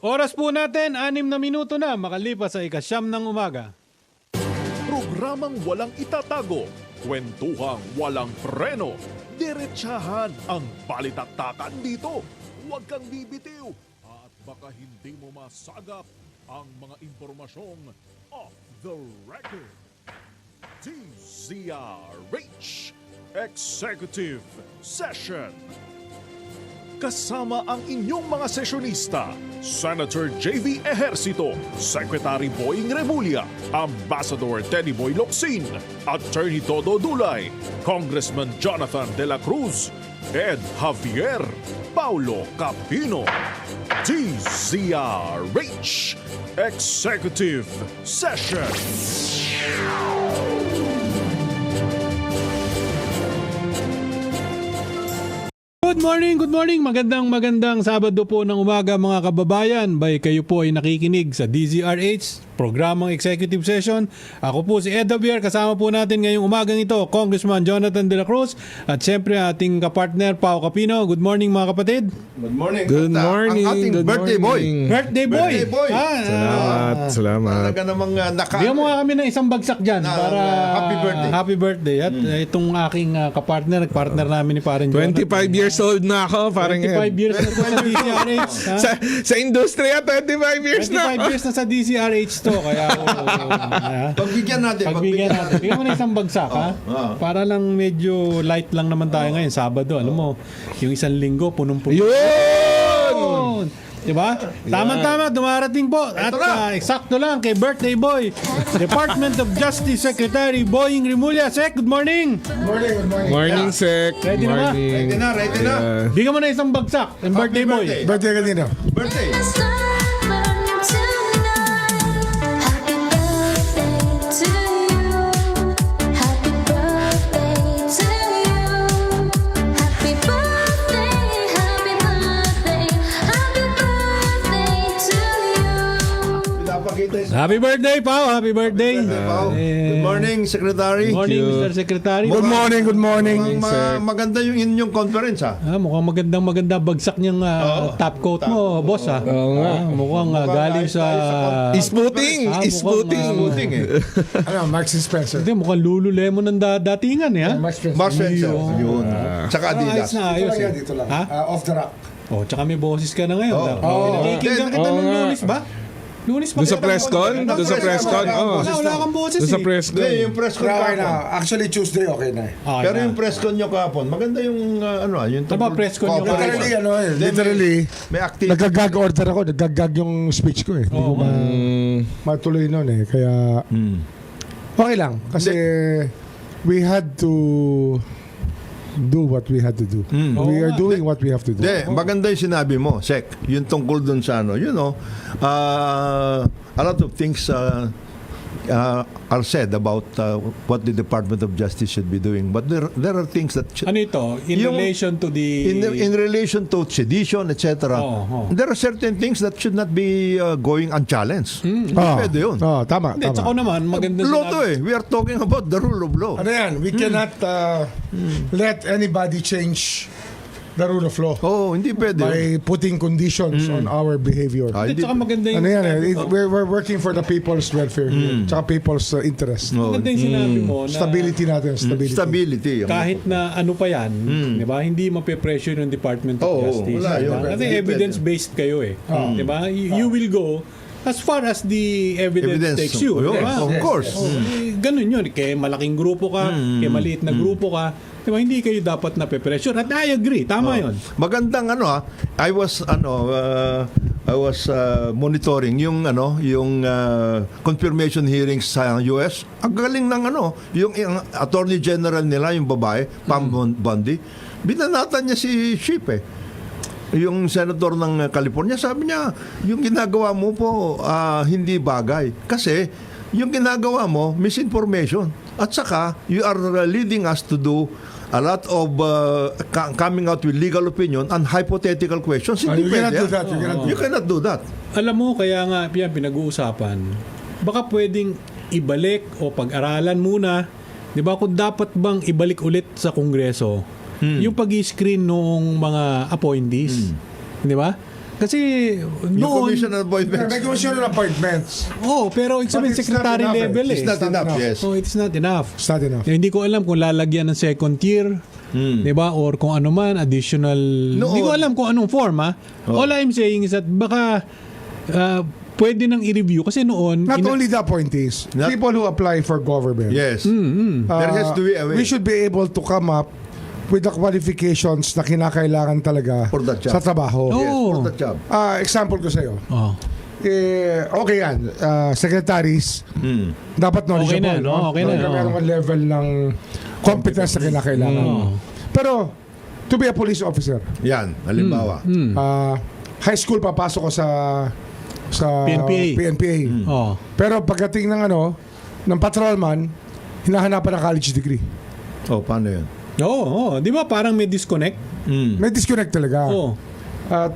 Oras po natin, 6 na minuto na makalipas sa ika-9 ng umaga. Programang walang itatago, kwentuhang walang preno, diretsahan ang balitaktakan dito. Huwag kang bibitiw at baka hindi mo masagap ang mga impormasyong off the record. DZRH Executive Session. Kasama ang inyong mga sesyonista, Senator J.V. Ejercito, Secretary Boying Remulla, Ambassador Teddy Boy Locsin, Attorney Todo Dulay, Congressman Jonathan De La Cruz, Ed Javier, Paulo Capino. DZRH Executive Session. Good morning. Magandang Sabado po ng umaga mga kababayan. Bay kayo po ay nakikinig sa DZRH, programang Executive Session. Ako po si Ed Javier, kasama po natin ngayong umagang ito, Congressman Jonathan De La Cruz at siyempre ating kapartner Pao Capino. Good morning mga kapatid. Good morning. Good morning. Ang ating Good birthday morning. Birthday boy! Birthday boy. Salamat. Talaga namang Bigyan mo nga kami ng isang bagsak dyan para happy birthday. Happy birthday. At itong aking kapartner, partner namin ni Parang Jonathan. 25 years old na ako, parang 25 years na po sa DZRH. ha? sa industriya, 25 years 25 na. years na sa DZRH to. Kaya Pagbigyan natin. pagbigyan natin. Bigyan mo na isang bagsak, ha? Para lang medyo light lang naman tayo ngayon. Sabado, alam mo, yung isang linggo, punong-puno. Yun! Diba? Tama-tama, dumarating po. At eksakto lang kay birthday boy, Department of Justice Secretary Boying Remulla. Sec, good morning! Morning, Sec. Ready na ba? Morning. Ready na. Bigyan mo na isang bagsak. And birthday boy. birthday. Birthday kanina. Birthday. Happy birthday, Pao! Happy birthday! Good morning, Secretary. Good morning, Mr. Secretary. Good morning. Maganda yung inyong conference, ha? Mukhang maganda bagsak niyang top coat mo, boss, ha? Oo nga. Mukhang galing sa... Isputing! Isputing! Buting, eh. Ano, Marks and Spencer. Hindi, mukhang Lululemon ng datingan, eh, ha? Marks and Mars Spencer. Spencer. Yun. Tsaka Adidas. Ayos na, ayos, eh. Dito lang. Ha? Off the rack. Oh, tsaka may boses ka na ngayon. Nakikinggan kita Oo nung nga. Lunes ba? Lunes ba? Doon sa press con? Doon sa press con? Oo. Wala kang boses, Doon sa eh. press con. Hindi, yung press con Okay kahapon. na. Actually, Tuesday okay na. Okay Pero na. yung press con nyo kahapon, maganda yung yung Ano ba press con yung Literally, Hindi, literally, may activity. nagagag order ako. Nagagag yung speech ko eh. Hindi ko matuloy nun eh. Kaya, okay lang. Kasi, we had to do what we had to do. We are doing what we have to do. Hindi, maganda yung sinabi mo, Sec. Yung tungkol dun sa a lot of things are said about what the Department of Justice should be doing. But there are things that Ano ito? In Yung- relation to the... in relation to sedition, etc. There are certain things that should not be going unchallenged. Hindi pwede yun. Tama, Hindi, tsaka tama. naman, maganda Law to eh. We are talking about the rule of law. Ano yan? We cannot let anybody change the rule of law Oh, hindi pwede. by putting conditions on our behavior. Ah, Hindi, tsaka maganda yung... Ano yan eh? We're working for the people's welfare here. Tsaka people's interest. No. Maganda yung sinabi mo na... Stability natin, stability. Stability. Kahit na ano pa yan, di ba? Hindi mape-pressure yung Department of Oo, Justice. wala di ba? yun. Kasi Hindi evidence-based kayo eh. Di ba? You will go as far as the evidence takes you. Yun, Di ba? of course. Ganun yun. Kaya malaking grupo ka, kaya maliit na grupo ka. Di ba? Hindi kayo dapat nape-pressure. At I agree. Tama yun. Magandang I was monitoring yung confirmation hearings sa US. Ang galing ng yung Attorney General nila, yung babae, Pam Bondi. Binanatan niya si Schiff eh. Yung senator ng California, sabi niya, yung ginagawa mo po hindi bagay. Kasi yung ginagawa mo, misinformation. At saka, you are leading us to do a lot of coming out with legal opinion and hypothetical questions. Hindi You cannot pwede. do that. You cannot do that. Alam mo, kaya nga yan pinag-uusapan, baka pwedeng ibalik o pag-aralan muna, di ba, kung dapat bang ibalik ulit sa Kongreso yung pag-screen nung mga appointees. Di ba? Kasi Yung noon, commission appointments. May commission appointments. pero it's But even it's not secretary enough, level It's not enough, yes. So it's not enough. It's not enough. Hindi ko alam kung lalagyan ng second tier, 'di ba? Or kung ano man additional. Hindi ko alam kung anong form, ha. All I'm saying is that baka pwede nang i-review kasi noon Not only the appointees, people who apply for government. Yes. There has to be a way. We should be able to come up with the qualifications na kinakailangan talaga For that job. sa trabaho. Oh. Yes, for the job. Example ko sa'yo. Oh. Okay yan. Secretaries, dapat knowledgeable. Okay na, no? Okay na, Meron kang level ng competence na kinakailangan. Pero, to be a police officer, Yan, halimbawa. high school papasok ko sa PNPA. Oh. Pero pagdating ng patrolman, hinahanapan ng college degree. Oh, paano yun? Oo, 'di ba parang may disconnect? May disconnect talaga. Oo. At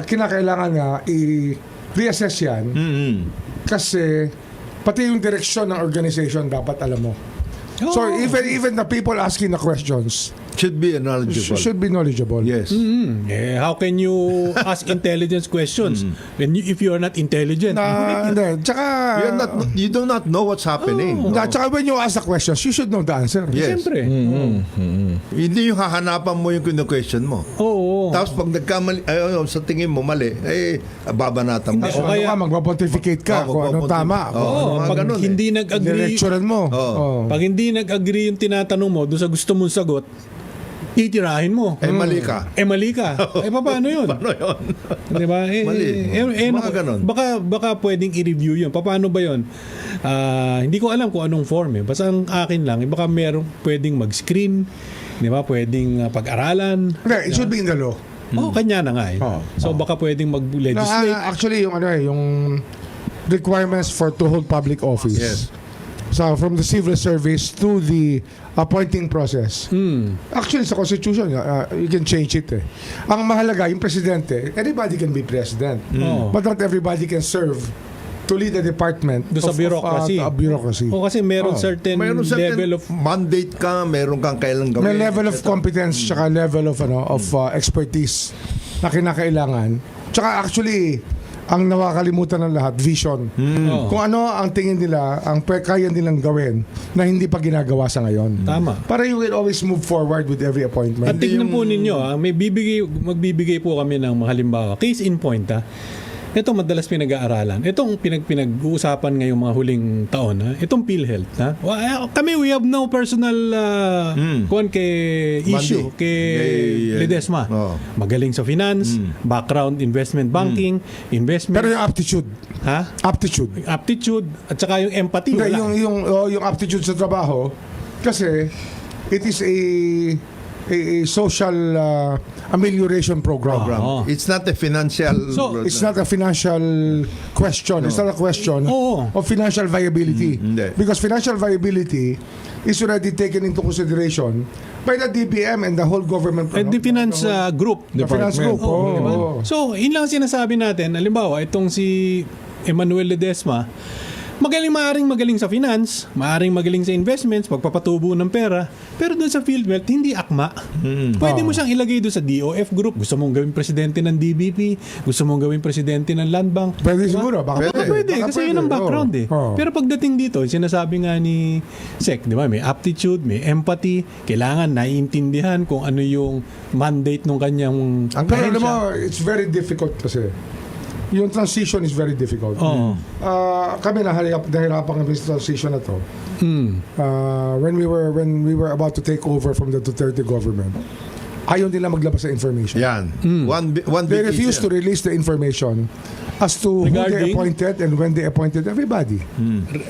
kinakailangan nga i-reassess yan kasi pati yung direksyon ng organization dapat alam mo. So even the people asking the questions Should be knowledgeable. should be knowledgeable. Yes. How can you ask intelligence questions if you are not intelligent? Hindi. Tsaka, You do not know what's happening. tsaka when you ask the questions, you should know the answer. Yes. Siyempre. Hindi yung hahanapan mo yung question mo. Oo. Tapos pag nagkamali, sa tingin mo mali, babanatan mo. So, O kaya- magpapontificate ka kung anong tama. Oo, mga pag ganun hindi nag-agree, Directionan mo. Oo. pag hindi nag-agree yung tinatanong mo doon sa gusto mong sagot, titirahin mo. Mali ka. Mali ka. Paano yun? Paano yun? Di ba? Mali. Mga ganon. Baka pwedeng i-review yun. Paano ba yun? Hindi ko alam kung anong form. Basta ang akin lang, baka meron pwedeng mag-screen. Di ba? Pwedeng pag-aralan. Hindi, it should be in the law. Kanya na nga eh. So baka pwedeng mag-legislate. Actually, yung requirements to hold public office. Yes. So, from the civil service to the appointing process. Actually, sa Constitution, you can change it. Ang mahalaga, yung presidente, anybody can be president. But not everybody can serve to lead a department Doon sa bureaucracy. bureaucracy. Kasi meron certain Mayroon level of mandate ka, meron kang kailang gawin. May level of competence tsaka level of expertise na kinakailangan. Tsaka actually, ang nakakalimutan ng lahat, vision. Kung ano ang tingin nila, ang kaya nilang gawin na hindi pa ginagawa sa ngayon. Tama. Para you will always move forward with every appointment. At tignan po ninyo, magbibigay po kami ng mga halimbawa. Case in point, ito madalas pinag-aaralan. Itong pinag-uusapan ngayong mga huling taon, itong PhilHealth. Kami, we have no personal issue kay Ledesma. Magaling sa finance, background, investment banking, investment. Pero yung aptitude. Aptitude. At saka yung empathy. Hindi, Wala. yung aptitude sa trabaho, kasi it is a social amelioration program. It's not a financial... So, It's not a financial question. It's not a question of financial viability. Hindi. Because financial viability is already taken into consideration by the DBM and the whole government. the finance group. The finance group. Diba? So, yun lang sinasabi natin. Halimbawa, itong si Emmanuel Ledesma, maaring magaling sa finance, maaring magaling sa investments, pagpapatubo ng pera, pero doon sa PhilHealth, hindi akma. Pwede mo siyang ilagay doon sa DOF group. Gusto mong gawing presidente ng DBP, gusto mong gawing presidente ng Land Bank. Pwede siguro. Baka Pwede, kasi yun ang background eh. Pero pagdating dito, sinasabi nga ni Sec, di ba, may aptitude, may empathy, kailangan naiintindihan kung ano yung mandate ng kanyang Pero alam mo, it's very difficult kasi. Yung transition is very difficult. Kami nahirapan kami sa transition na to. When we were about to take over from the Duterte government, ayaw nila maglabas sa information. Yan. One They big refused to issue. release the information as to who they appointed and when they appointed everybody.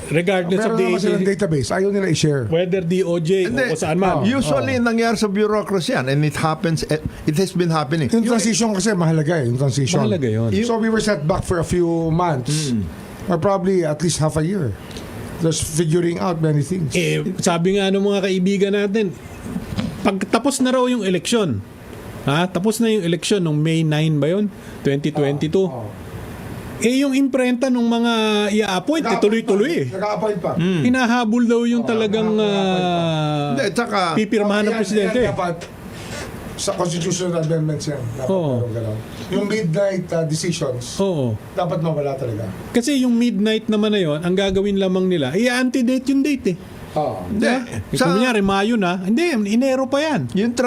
regardless of Meron the naman silang agency, database. Ayaw nila i-share. whether DOJ o saan man. Usually, nangyari sa bureaucracy yan. And it happens, it has been happening. Yung transition kasi mahalaga yung transition. Mahalaga yun. So we were set back for a few months or probably at least half a year. Just figuring out many things. Sabi nga ng mga kaibigan natin, pagtapos na raw yung eleksyon, tapos na yung eleksyon nung May 9 ba yun? 2022. Yung imprenta ng mga i-appoint, tuloy-tuloy. Nag-a-appoint pa. Hinahabol daw yung talagang Hindi, tsaka, pipirmahan ng presidente. sa constitutional amendments yan. Dapat Oo. meron ganun. Yung midnight decisions, Oo. dapat mawala talaga. Kasi yung midnight naman na yon, ang gagawin lamang nila, i-antedate yung date eh. Oo. Hindi. Kung kunyari, Mayo na, hindi, Enero pa yan. Yung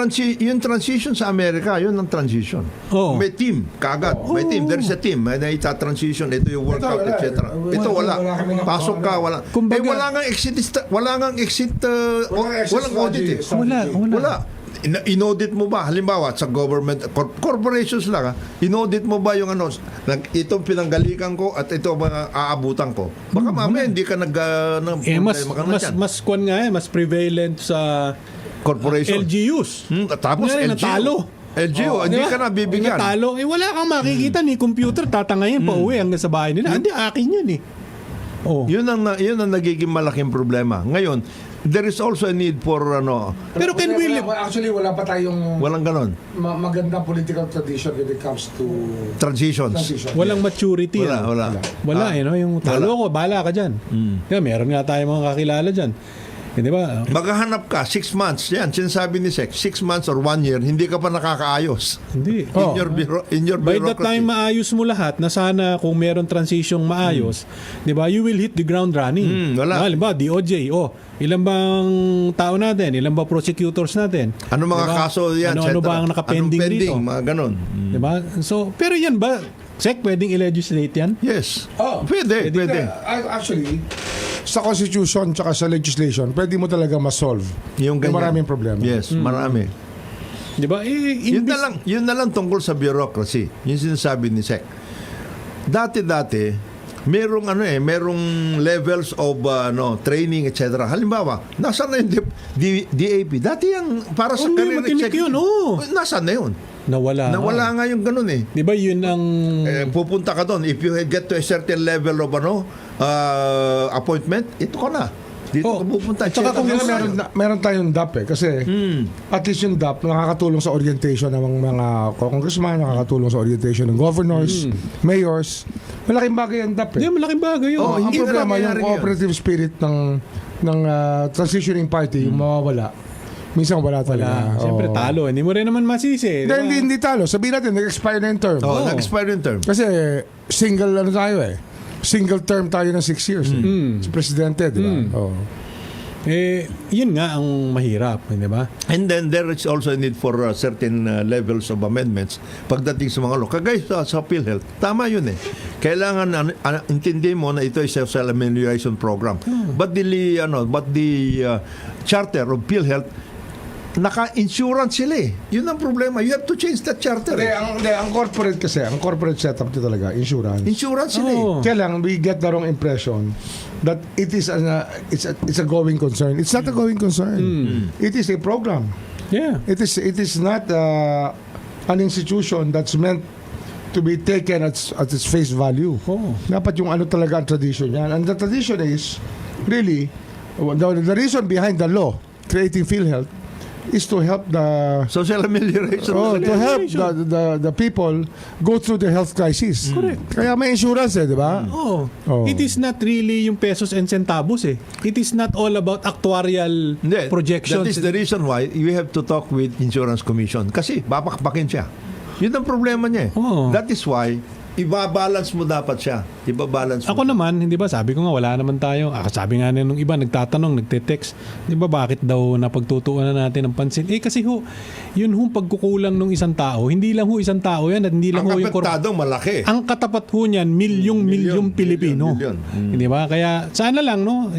transition sa Amerika, yun ang transition. Oo. May team, kaagad. May team. There is a team. May ita-transition. Ito yung workout, wala. etc. Ito wala. Wala kami ng- Pasok ka, wala. Kumbaga- wala nga exit, walang Walang audit eh. Wala. Wala. In-audit mo ba? Halimbawa, sa government, corporations lang, in-audit mo ba yung ano, itong pinanggalikan ko at ito mga aabutan ko? Baka mamaya hindi ka Mas, problema ka na mas, dyan. mas, kwan nga mas prevalent sa Corporation. LGUs. Tapos Kunyari, LGU. natalo. LGU, hindi Di ba? ka na bibigyan. Natalo, wala kang makikita ni computer, tatangayin pa uwi hanggang sa bahay nila. Hindi, akin yan eh. Oh. Yun ang nagiging malaking problema. Ngayon, there is also a need for Pero can we live? Actually, wala pa tayong walang ganon. magandang political tradition when it comes to Transitions. transition. Walang maturity. Wala, ano? wala. Wala eh, no? Yung talo ko, bahala ka dyan. Kaya meron nga tayo mga kakilala dyan. Eh, di ba? Maghahanap ka, 6 months. Yan, sinasabi ni Sec, 6 months or 1 year, hindi ka pa nakakaayos. Hindi. In your By the bureaucracy. time maayos mo lahat, na sana kung meron transisyong maayos, di ba, you will hit the ground running. Wala. Halimbawa, DOJ, ilan bang tao natin? Ilan ba prosecutors natin? Ano mga Diba? kaso yan? Ano etc. ba ang nakapending Anong pending, dito? mga ganon. Di ba? So, pero yan ba, Sec, pwedeng i-legislate yan? Yes. Oh. Pwede. Actually, sa constitution tsaka sa legislation, pwede mo talaga ma-solve Yung ganyan. maraming problema. Yes, marami. Di ba? Yun na lang tungkol sa bureaucracy. Yung sinasabi ni Sec. Dati, merong levels of training, etc. Halimbawa, nasaan na yung DAP? Dati yan, para sa Hindi, career matinik executive. yun, oo. Nasaan na yun? Nawala Nawala nga yung ganun eh. Di ba yun ang... Pupunta ka doon. If you get to a certain level of appointment, ito ka na. Dito ka pupunta. At saka kung Meron tayong DAP kasi at least yung DAP nakakatulong sa orientation ng mga congressman, nakakatulong sa orientation ng governors, mayors. Malaking bagay ang DAP Hindi, malaking bagay yun. Oo, Ang hindi na problema, yung nangyayari yun. cooperative spirit ng transitioning party, yung mawawala. Minsan wala talaga. Siyempre, Oo. talo. Hindi mo rin naman masisi. Hindi talo. Sabihin natin, nag-expire na yung term. nag-expire yung term. Kasi single single term tayo ng 6 years. Si Presidente, di ba? Oo. Yun nga ang mahirap. Di ba? And then there is also a need for certain levels of amendments pagdating sa mga law. Kagaya sa PhilHealth, tama yun eh. Kailangan intindi mo na ito ay self-amelioration program. But the charter of PhilHealth, naka-insurance sila eh. Yun ang problema. You have to change that charter. Ang corporate kasi, ang corporate setup nito talaga, insurance. Insurance sila eh. Oo. Kaya lang, we get the wrong impression that it is it's a going concern. It's not a going concern. It is a program. Yeah. It is not an institution that's meant to be taken at its face value. Oo. Dapat yung ano talaga ang tradition yan. And the tradition is really the reason behind the law creating PhilHealth is to help the Social amelioration. to help the people go through the health crisis. Correct. Kaya may insurance eh, di ba? Oh. Oo. It is not really yung pesos and centavos eh. It is not all about actuarial Hindi. projections. That is the reason why we have to talk with Insurance Commission. Kasi babakbakin siya. Yun ang problema niya eh. Oo. That is why ibabalance mo dapat siya. Ibabalance mo. Ako naman, hindi ba, sabi ko nga wala naman tayo. Sabi nga nung iba, nagtatanong, nagte-text, di ba bakit daw napagtutuunan natin ng pansin? Kasi yun pagkukulang ng isang tao, hindi lang isang tao yan at hindi lang ang yung apektadong malaki. ang katapat niyan, milyong Pilipino. milyon. Hindi ba? Kaya sana lang, no?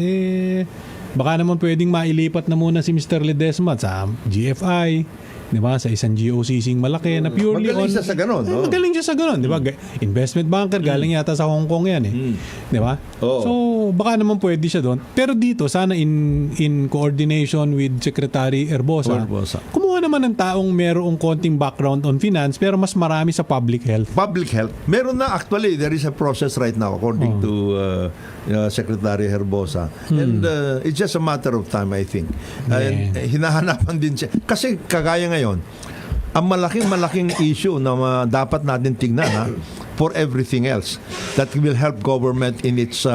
Baka naman pwedeng mailipat na muna si Mr. Ledesma sa GFI, di ba? Sa isang GOCC malaki na purely Magaling siya sa ganun, no? Magaling siya sa ganun, di ba? Investment banker, galing yata sa Hong Kong yan eh. Di ba? Oo. So, baka naman pwede siya doon. Pero dito, sana in coordination with Secretary Herbosa, kumuha naman ng taong merong konting background on finance pero mas marami sa public health. Public health. Meron na actually, there is a process right now according to Secretary Herbosa. And it's just a matter of time, I think. And hinahanapan din siya. Kasi kagaya ngayon, ang malaking issue na dapat natin tingnan for everything else that will help government in its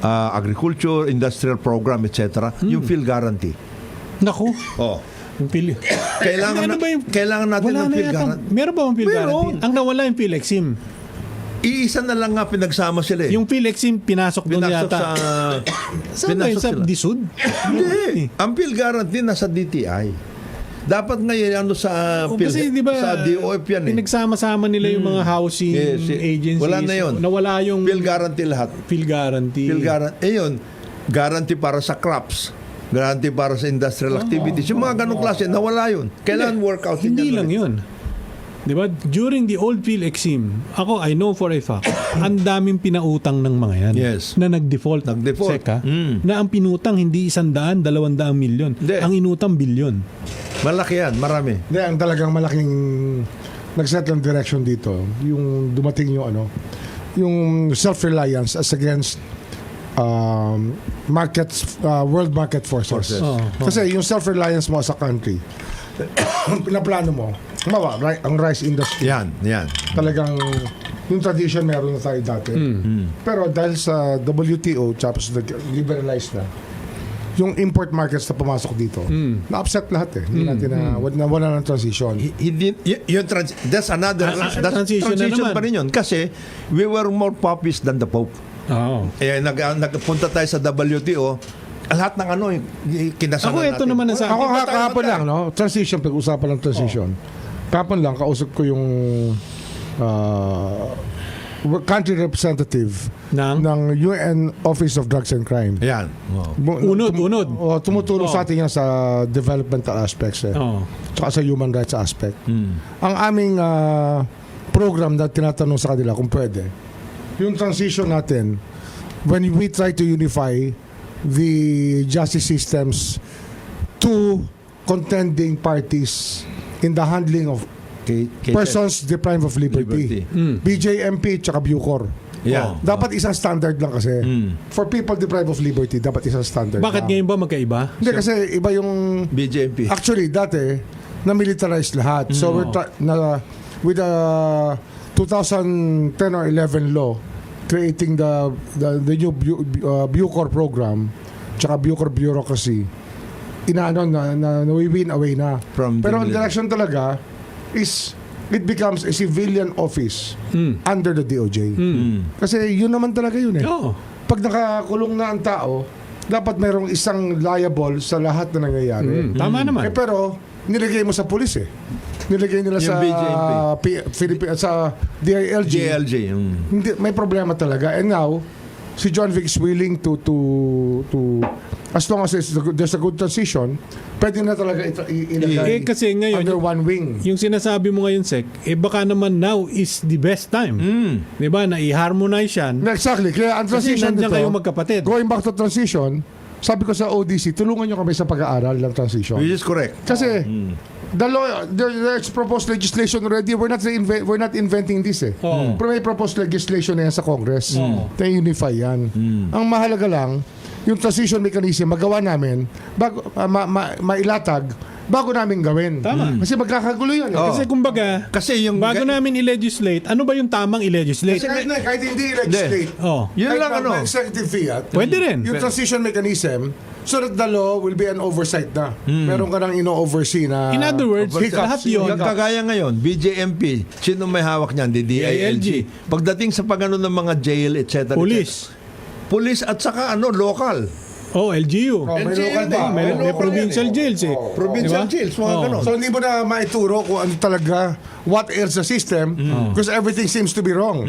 agriculture, industrial program, etc. Yung field guarantee. Naku. Oh. Yung Kailangan, Ano ba yung- kailangan natin wala ng na field yata. guarantee. Meron ba ang PhilGuarantee? Meron. Ang nawala yung PhilExim. Iisa na lang nga pinagsama sila eh. Yung PhilExim, pinasok doon Pinasok yata. sa... Saan ba yun? pinasok Sa sila. DSUD? Hindi. Ang field guarantee nasa DTI. Dapat ngayon ano sa Kasi di ba, sa DOF yan eh. pinagsama-sama nila yung mga housing Yes, agencies. wala na yun. Nawala yung Field guarantee lahat. PhilGuarantee. Field guarantee. Yun, guarantee para sa crops. Guarantee para sa industrial activities. Yung mga ganong klase, nawala yun. Kailangan workout. Hindi lang yun. Di ba? During the old PhilExim, ako, I know for a fact, ang daming pinautang ng mga yan. Yes. Na nag-default. Nag-default. Seka, Mm. na ang pinutang hindi 100, 200 milyon. Hindi. Ang inutang bilyon. Malaki yan, marami. Hindi, ang talagang malaking nag-set ng direction dito, yung dumating yung ano, yung self-reliance as against world market forces. Oh, Kasi yung self-reliance mo as a country, pinaplano mo, ang rice industry, Yan. talagang yung tradition meron na tayo dati. Pero dahil sa WTO, tapos liberalized na, yung import markets na pumasok dito, na-upset lahat eh. Hindi natin wala ng transition. That's another transition na naman. pa rin yun. Kasi we were more poppies than the Pope. Oo. Nagpunta tayo sa WTO, lahat ng ano, kinasalan Ako, ito natin. naman ang sa Ako Hindi pa tayo kahapon matay. lang, no? Transition, pag-usapan ng transition. Kahapon lang, kausap ko yung country representative Ng? UN Office of Drugs and Crime. Yan. Unod. Tumutulong sa atin yan sa developmental aspects Oo. tsaka sa human rights aspect. Ang aming program na tinatanong sa kanila kung pwede, yung transition natin, when we try to unify the justice systems to contending parties in the handling of persons deprived of liberty. BJMP tsaka Bucor. Yan. Dapat isang standard lang kasi. For people deprived of liberty, dapat isang standard Bakit lang. ngayon ba magkaiba? Hindi kasi iba yung... BJMP. Actually, dati, na-militarized lahat. So, with the 2010 or 11 law, creating the new Bucor program, tsaka Bucor bureaucracy, inaano na we-win away na. From Pero ang the- direction talaga is it becomes a civilian office under the DOJ. Kasi yun naman talaga yun eh. Oo. Pag nakakulong na ang tao, dapat mayroong isang liable sa lahat na nangyayari. Tama naman. Pero nilagay mo sa pulis eh. Nilagay nila Yung sa BJMP. sa DILG. JLJ. Hindi, may problema talaga. And now, si John Vic is willing to as long as there's a good transition, pwede na talaga ilagay Kasi ngayon, under one wing. yung sinasabi mo ngayon, Sek, baka naman now is the best time. Di ba? Na i-harmonize yan. Exactly. Kaya ang Kasi transition nandiyan nito, kayong magkapatid. going back to transition, sabi ko sa ODC, tulungan nyo kami sa pag-aaral ng transition. Which is correct. Kasi the law, there's proposed legislation already. We're not inventing this eh. Oo. Pero may proposed legislation na yan sa Congress. Na unify yan. Ang mahalaga lang, yung transition mechanism, magawa namin, bago, mailatag, bago namin gawin. Tama. Kasi magkakagulo yan. Eh. Oo. Kasi kumbaga, Kasi yung... bago namin i-legislate, ano ba yung tamang i-legislate? Kahit hindi legislate, Oh. Yun kahit lang ano. may executive fiat, Pwede rin. yung transition mechanism, so that the law will be an oversight na. Meron ka nang ino-oversee na... In other words, lahat yun. Yung kagaya ngayon, BJMP, sino may hawak niyan? DILG. Pagdating sa pagano ng mga jail, etc. Police. Police at saka local. Oh, LGU. Oh, may LGU local din. pa. May local provincial yan eh. jails eh. Provincial Diba? jails, mga Oh. ganon. So hindi mo na maituro kung ano talaga what ails the system because everything seems to be wrong.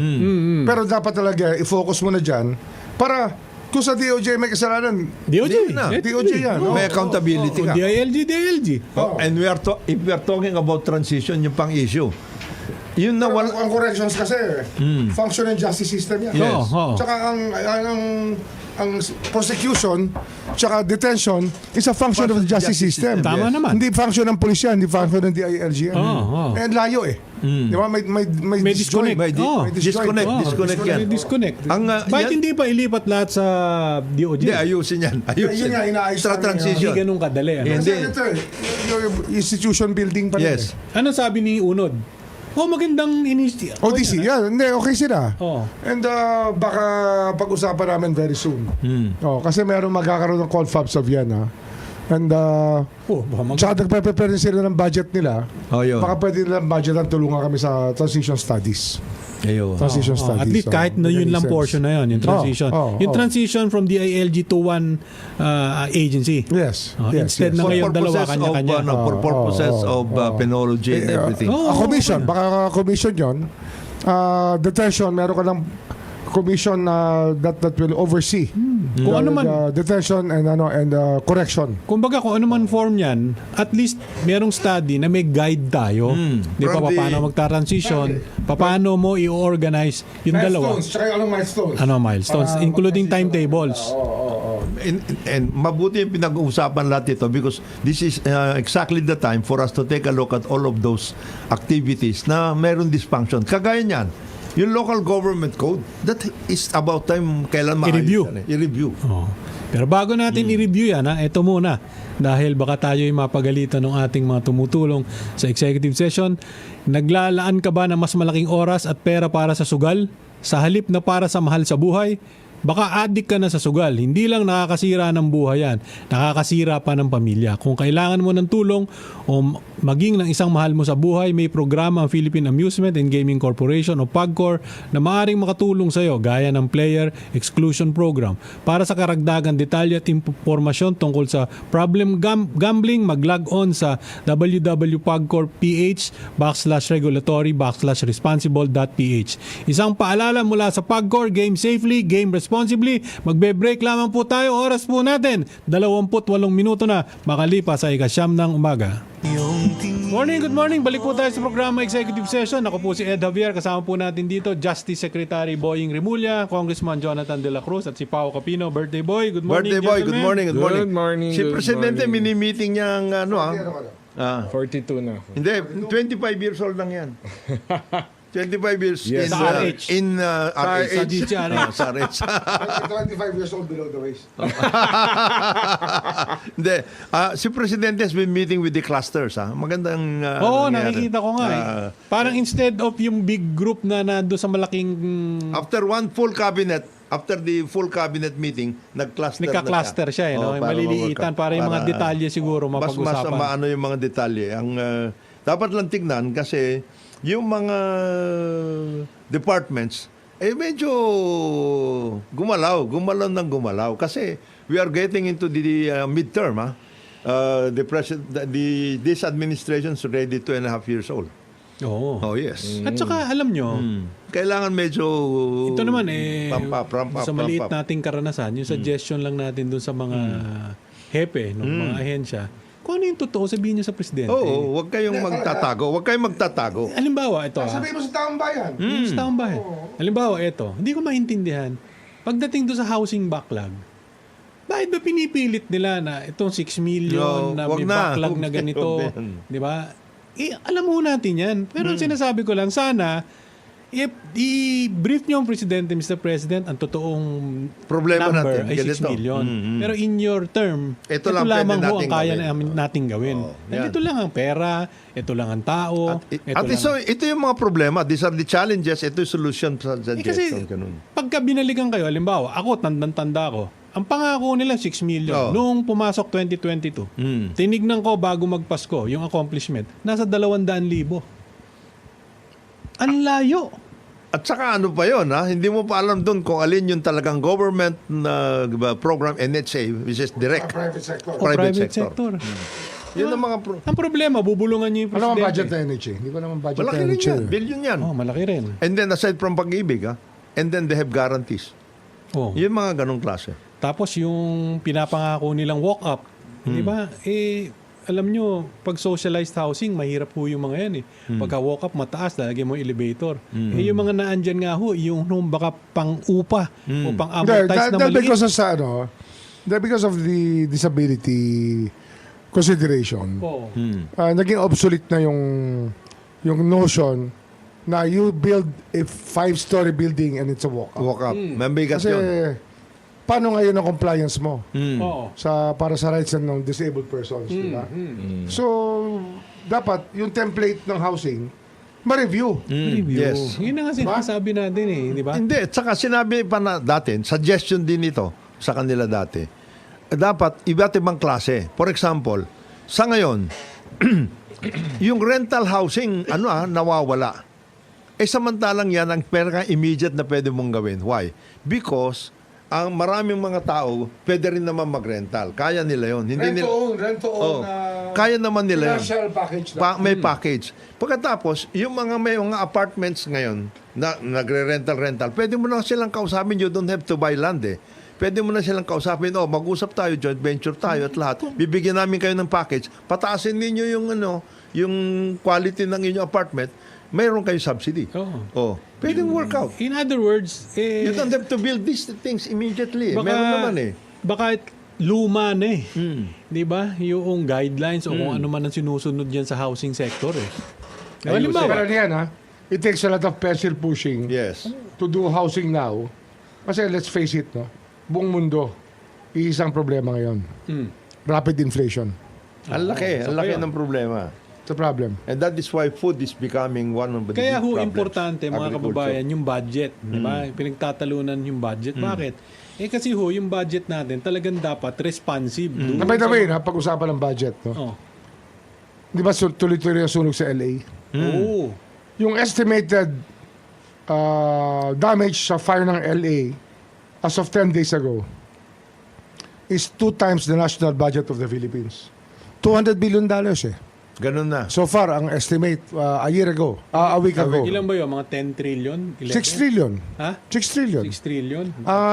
Pero dapat talaga i-focus mo na dyan para kung sa DOJ may kasalanan, DOJ. na. DOJ yan. No? May accountability ka. DILG. And if we are talking about transition, yung pang issue. Yun na Pero wala. ang corrections kasi, function and justice system yan. Yes. Oo. Tsaka ang prosecution tsaka detention is a function of the justice system. Tama naman. Hindi function ng pulisya, hindi function ng DILG yan. Oo. And layo eh. Di ba? May disconnect. May Oh. disconnect. Oh, Disconnect yan. May disconnect. Ang, Bakit yan- hindi pa ilipat lahat sa DOJ? Hindi, ayusin yan. Ayusin. Yun nga, inaayos Sa namin transition. Hindi ganun kadali. Ano? Hindi. Kasi ito eh, yung institution building pa rin Yes. eh. Ano sabi ni Unod? Oh, magandang initiative. ODC, yeah, hindi, okay sila. Oh. And baka pag-usapan namin very soon. Kasi meron magkakaroon ng confab sa Vienna And tsaka nagpe-prepare din sila ng budget nila. Oh, yun. Baka pwede nilang budget ang tulungan kami sa transition studies. Ayun. Transition studies. At least kahit na yun lang portion na yun, yung transition. Yung transition from DILG to one agency. Yes. Instead na ngayon dalawa kanya-kanya. For purposes of penology and everything. A commission. Baka commission yun. Detention, meron ka ng commission that will oversee Kung ano man. detention and correction. Kumbaga kung ano man form yan, at least merong study na may guide tayo. Di ba, From the- paano magta-transition, paano mo i-organize yung dalawa. Tsaka yung anong milestones. Milestones, including timetables. And mabuti yung pinag-uusapan lahat ito because this is exactly the time for us to take a look at all of those activities na meron dysfunction. Kagaya niyan, yung local government code, that is about time kailan maayos I-review. yan eh. I-review. Pero bago natin i-review yan, ito muna. Dahil baka tayo ay mapagalitan ng ating mga tumutulong sa executive session. Naglalaan ka ba ng mas malaking oras at pera para sa sugal? Sa halip na para sa mahal sa buhay? Baka addict ka na sa sugal. Hindi lang nakakasira ng buhay yan, nakakasira pa ng pamilya. Kung kailangan mo ng tulong o maging ng isang mahal mo sa buhay, may programa ang Philippine Amusement and Gaming Corporation o PAGCOR na maaaring makatulong sa iyo gaya ng Player Exclusion Program. Para sa karagdagan detalye at impormasyon tungkol sa problem gambling, mag-log on sa www.pagcor.ph/regulatory/responsible.ph. Isang paalala mula sa PAGCOR, game safely, game responsibly. Magbe-break lamang po tayo. Oras po natin, 28 minuto na makalipas sa ikasyam ng umaga. Morning, good morning. Balik po tayo sa programa Executive Session. Ako po si Ed Javier. Kasama po natin dito Justice Secretary Boying Remulla, Congressman Jonathan De La Cruz at si Pao Capino. Birthday boy, good morning. Birthday boy, good gentlemen. morning, good morning. Good morning, Si good Presidente, morning. mini-meeting niya ang 42 na ako. hindi, 25 years old lang yan. 25 years Yes. Sa RH. in RH. Sa DCRH. Sa RH. 25 years old below the waist. Hindi. Si Presidente has been meeting with the clusters. Magandang Oo, nangyari. nakikita ko nga Parang instead of yung big group na nando sa malaking After the full cabinet meeting, nag-cluster nagka-cluster siya, no? para Maliliitan para yung mga detalye siguro mas mapag-usapan. maano yung mga detalye. Ang dapat lang tignan kasi yung mga departments medyo gumalaw kasi we are getting into the midterm. This administration is already 2.5 years old. Oo. Oh yes. At saka alam nyo, Kailangan medyo ito naman sa maliit ramp up. nating karanasan, yung suggestion lang natin dun sa mga hepe ng mga ahensya, kung ano yung totoo, sabihin nyo sa presidente. Oo, huwag kayong magtatago. Halimbawa, ito Sabihin mo sa taong bayan. Sa taong bayan. Halimbawa, ito, hindi ko maintindihan. Pagdating doon sa housing backlog, bakit ba pinipilit nila na itong 6 million na wag may na. backlog na ganito? Wag na yan. Di ba? Alam mo natin yan. Pero sinasabi ko lang, sana, i-brief niyo ang presidente, Mr. President, ang totoong Problema number natin, ay 6 ganito. million. Pero in your term, Ito ito lang lamang pwede ho ang nating kaya gawin. nating gawin. yan. Ito lang ang pera, ito lang ang tao, Ito yung mga problema. These are the challenges. Ito yung solution sa kasi suggestion. Ganun. pagka binalikan kayo, halimbawa, ako, tandang-tanda ko, ang pangako nila 6 million. Oh. Noong pumasok 2022, tinignan ko bago magpasko, yung accomplishment, nasa 200,000. Ang layo. At saka ano pa yun, hindi mo pa alam doon kung alin yung talagang government na program, NHA, which is direct. Private sector. O private sector. Yun ang mga Ang problema, bubulungan niyo yung Ano ang presidente. budget na NHA? Hindi ko naman budget malaki na rin NHA. yan. Billion yan. Oh, malaki rin. And then aside from pag-ibig, and then they have guarantees. Oh. Yung mga ganong klase. Tapos yung pinapangako nilang walk-up, di ba? Alam nyo, pag socialized housing, mahirap po yung mga yan eh. Pagka walk-up, mataas, lalagyan mo yung elevator. Yung mga naandyan nga ho, yung baka pang-upa o pang-amortize na maliit. Because of the disability consideration, Oo. naging obsolete na yung notion na you build a 5-story building and it's a walk-up. Walk up. Mabigat Kasi, yun. paano ngayon ang compliance mo Oo. para sa rights ng disabled persons, di ba? So, dapat yung template ng housing ma-review. Review. Yes. Yun na nga sinasabi natin eh, di ba? Hindi. At saka sinabi pa na dati, suggestion din ito sa kanila dati. dapat iba't ibang klase. For example, sa ngayon, yung rental housing, nawawala. Samantalang yan ang immediate na pwede mong gawin. Why? Because ang maraming mga tao pwede rin naman mag-rental. Kaya nila yun. Hindi Rent to own. kaya naman nila yun. Financial package na. May package. Pagkatapos, yung may mga apartments ngayon na nagre-rental, pwede mo na silang kausapin. You don't have to buy land eh. Pwede mo na silang kausapin, mag-usap tayo, joint venture tayo at lahat. Bibigyan namin kayo ng package. Pataasin ninyo yung quality ng inyong apartment. Mayroon kayo subsidy. Pwedeng work out. In other words, You don't have to build these things immediately. Meron naman eh. Baka luma na eh. Di ba? Yung guidelines o kung ano man ang sinusunod dyan sa housing sector eh. Halimbawa, Pero yan it takes a lot of pencil pushing Yes. to do housing now. Kasi let's face it, no? Buong mundo, iisang problema ngayon. Rapid inflation. Ang laki ng problema. It's a problem. And that is why food is becoming one of the kaya big problems. importante mga Agriculture. kababayan yung budget, di ba? Pinagtatalunan yung budget. Bakit? Kasi yung budget natin talagang dapat responsive. Na by the way, pag-usapan ng budget, no? Oh. Di ba tuloy-tuloy ang sunog sa LA? Oo. Yung estimated damage sa fire ng LA as of 10 days ago is 2 times the national budget of the Philippines. $200 billion eh. Ganun na. So far, ang estimate a year ago, a week ago, Ilan ba yun? Mga 10 trillion? 6 trillion. Ha? 6 trillion. 6 trillion?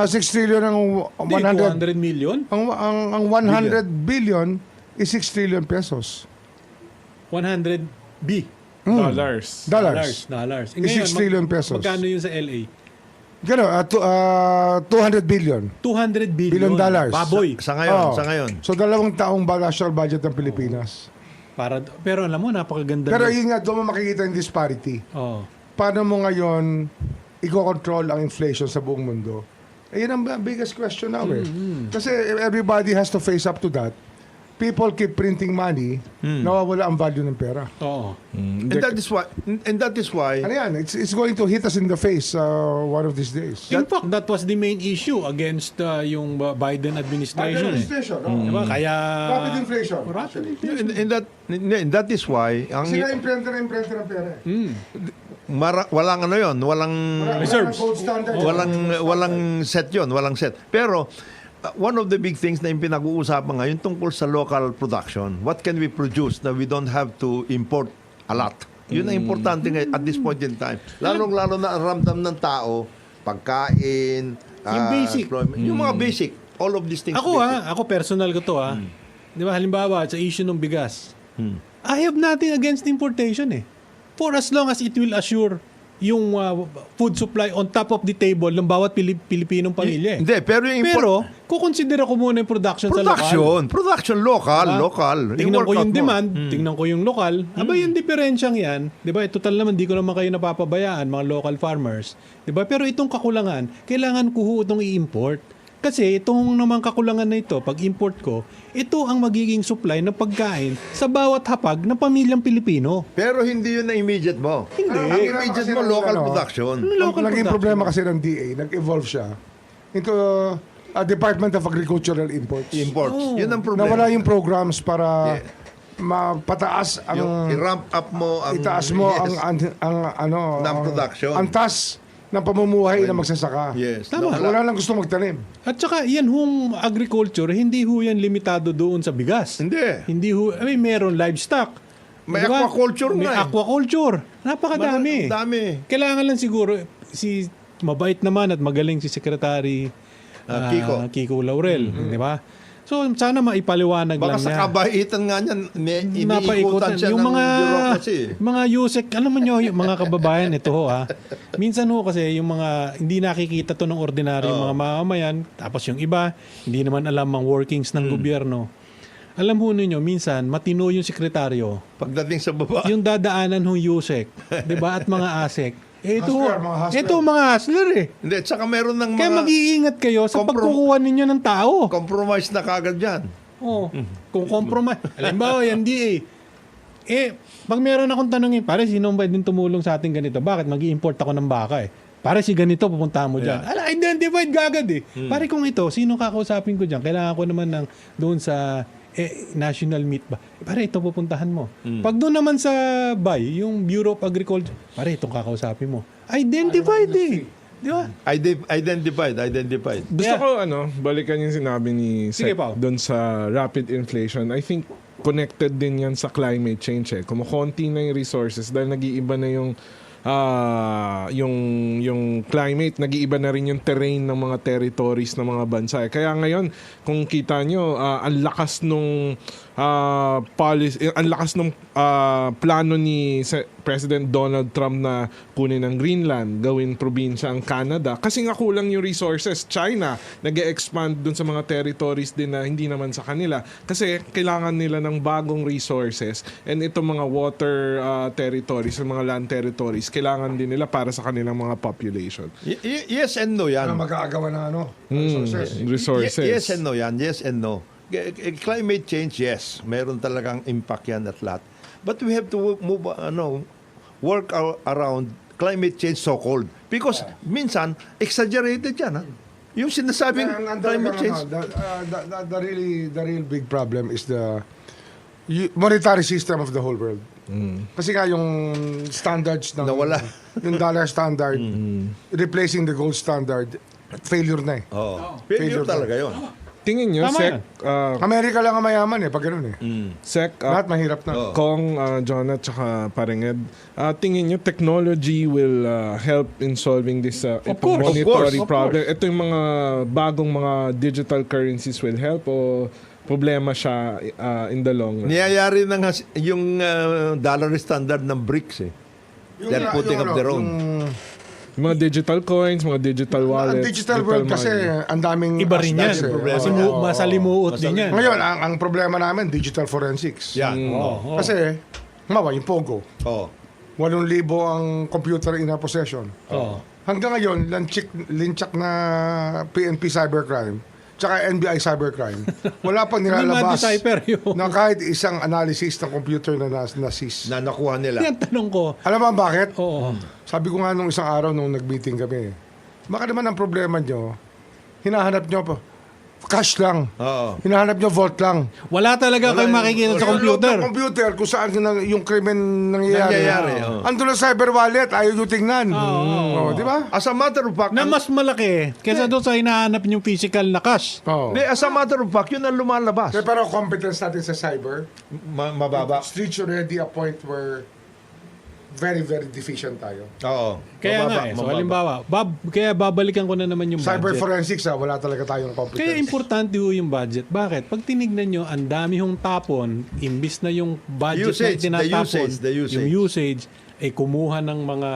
6 trillion ang Hindi, 200 100 million? ang 100 billion is 6 trillion pesos. 100 B. Dollars. Dollars. Is 6 trillion pesos. Magkano yun sa LA? Gano, 200 billion. 200 billion. Billion dollars. Baboy. Sa ngayon, Oh. sa ngayon. So 2 taong national budget ng Pilipinas. Pero alam mo, napakaganda. Pero yun nga, doon mo makikita yung disparity. Oh. Paano mo ngayon i-control ang inflation sa buong mundo? Yun ang biggest question now eh. Kasi everybody has to face up to that. People keep printing money, nawawala ang value ng pera. Oo. And that is why Ano yan? It's going to hit us in the face one of these days. In fact, that was the main issue against yung Biden administration. Diba? Kaya... Rapid inflation. and that is why Sila imprinter ng pera eh. walang Reserves. Gold standard. walang set yon, walang set. Pero one of the big things na yung pinag-uusapan ngayon tungkol sa local production. What can we produce na we don't have to import a lot? Yun ang importante ngayon at this point in time. Lalong-lalo na ang ramdam ng tao, pagkain, Yung basic. Yung mga basic. All of these things. Ako personal ko to Di ba, halimbawa, sa issue ng bigas. I have nothing against importation eh. For as long as it will assure yung food supply on top of the table ng bawat Pilipinong pamilya eh. Hindi, pero yung Pero, kukonsidera ko muna yung production sa lokal. Production local. Tingnan ko workout yung mo. demand, tingnan ko yung lokal. Aba, yung diferensyang yan, di ba, total naman, di ko naman kayo napapabayaan, mga local farmers. Di ba? Pero itong kakulangan, kailangan ko itong i-import. Kasi itong naman kakulangan na ito, pag import ko, ito ang magiging supply ng pagkain sa bawat hapag ng pamilyang Pilipino. Pero hindi yun na immediate mo. Hindi. Ang immediate mo, local production. Local Naging production. problema kasi ng DA, nag-evolve siya into a Department of Agricultural Imports. Imports. Yun ang problema. Nawala yung programs para mapataas ang Yung i-ramp up mo ang itaas mo yes. ang production. ang taas ng pamumuhay ng magsasaka. Yes. Tama. Wala lang gusto magtanim. At saka, yan hong agriculture, hindi ho yan limitado doon sa bigas. Hindi. Meron livestock. May Diba? aquaculture May nga eh. aquaculture. Napakadami. Dami. Kailangan lang siguro, mabait naman at magaling si Secretary Kiko Laurel. Di ba? So, sana maipaliwanag Baka lang sa niya. kabaitan nga niyan, iniikutan Napaikutan. siya Yung ng mga bureaucracy. mga USEC, alam mo nyo, yung mga kababayan, ito ho minsan ho kasi yung mga hindi nakikita to ng ordinaryong mga mamamayan, tapos yung iba, hindi naman alam ang workings ng gobyerno. Alam ho ninyo, minsan, matino yung sekretaryo, Pagdating sa baba. yung dadaanan hong USEC, di ba, at mga ASEC. Hustler. Ito mga hustler eh. Hindi, at saka meron ng Kaya mga mag-iingat kayo sa pagkukuha ninyo ng tao. compromise na kagad dyan. Oh, kung compromise. Halimbawa, yan DA. Pag meron akong tanongin, pare, sino ba din tumulong sa ating ganito? Bakit mag-i-import ako ng baka eh? Pare si ganito, pupuntahan mo dyan. Ala, identified gagad eh. Pare kung ito, sino kakausapin ko dyan? Kailangan ko naman ng doon sa national meet ba? Pare, ito pupuntahan mo. Pag doon naman sa BAY, yung Bureau of Agriculture, pare, itong kakausapin mo. Identified eh. Di ba? Identified. Gusto ko balikan yung sinabi ni Sige, Sec Pao. doon sa rapid inflation. I think connected din yan sa climate change. Kumukonti na yung resources dahil nag-iiba na yung climate, nag-iiba na rin yung terrain ng mga territories ng mga bansa. Kaya ngayon, kung kita nyo, ang lakas nung policy, ang lakas nung plano ni President Donald Trump na kunin ang Greenland, gawin probinsya ang Canada. Kasi nga kulang yung resources. China, nag-expand dun sa mga territories din na hindi naman sa kanila. Kasi kailangan nila ng bagong resources. And itong mga water territories, mga land territories, kailangan din nila para sa kanilang mga population. Yes and no yan. Mag-aagawa ng resources. Resources. Yes and no yan. Yes and no. Climate change, yes. Meron talagang impact yan at lahat. But we have to work around climate change so-called. Because minsan, exaggerated yan. Ha? Yung sinasabing climate change. The real big problem is the monetary system of the whole world. Kasi nga yung standards ng Nawala. yung dollar standard, replacing the gold standard, failure na eh. Failure talaga yun. Tingin nyo, Tama Sec, Amerika lang ang mayaman eh, pag ganun eh. Sec, Lahat mahirap na. Kong, John at saka parang Ed, tingin nyo technology will help in solving this itong course, monetary of problem? Ito yung mga bagong mga digital currencies will help o problema siya in the long run? Niyayari na nga yung dollar standard ng BRICS eh. They're putting up their own. Mga digital coins, mga digital wallets. Ang digital world kasi ang daming Iba rin yan. aspects eh. Kasi masalimuot din yan. Ngayon, ang problema namin, digital forensics. Yan. Kasi, yung Pogo, Oh. 8,000 ang computer in our possession. Hanggang ngayon, linchak na PNP cybercrime, tsaka NBI cybercrime, wala pang Hindi nilalabas ma-decipher yun. na kahit isang analysis ng computer na na-seize. Na nakuha nila. Yan tanong ko. Alam mo bakit? Oo. Sabi ko nga nung isang araw nung nag-meeting kami, baka naman ang problema nyo, hinahanap nyo pa, cash lang. Oo. Hinahanap nyo vault lang. Wala talaga kayong makikita sa computer. Yung computer, kung saan yung krimen nangyayari. Nangyayari, oo. Andun ang cyber wallet, ayaw nyo tingnan. Di ba? As a matter of fact, Na mas malaki kesa doon sa hinahanap yung physical na cash. Oo. as a matter of fact, yun ang lumalabas. Pero competence natin sa cyber, Mababa. it's reached already a point where very, very deficient tayo. Oo. Kaya Mababa, nga So mababa. halimbawa, kaya babalikan ko na naman yung Cyber budget. forensics, wala talaga tayong competence. Kaya importante ho yung budget. Bakit? Pag tinignan nyo, ang dami hong tapon, imbis na yung budget Usage, na tinatapon, the usage. yung usage, ay kumuha ng mga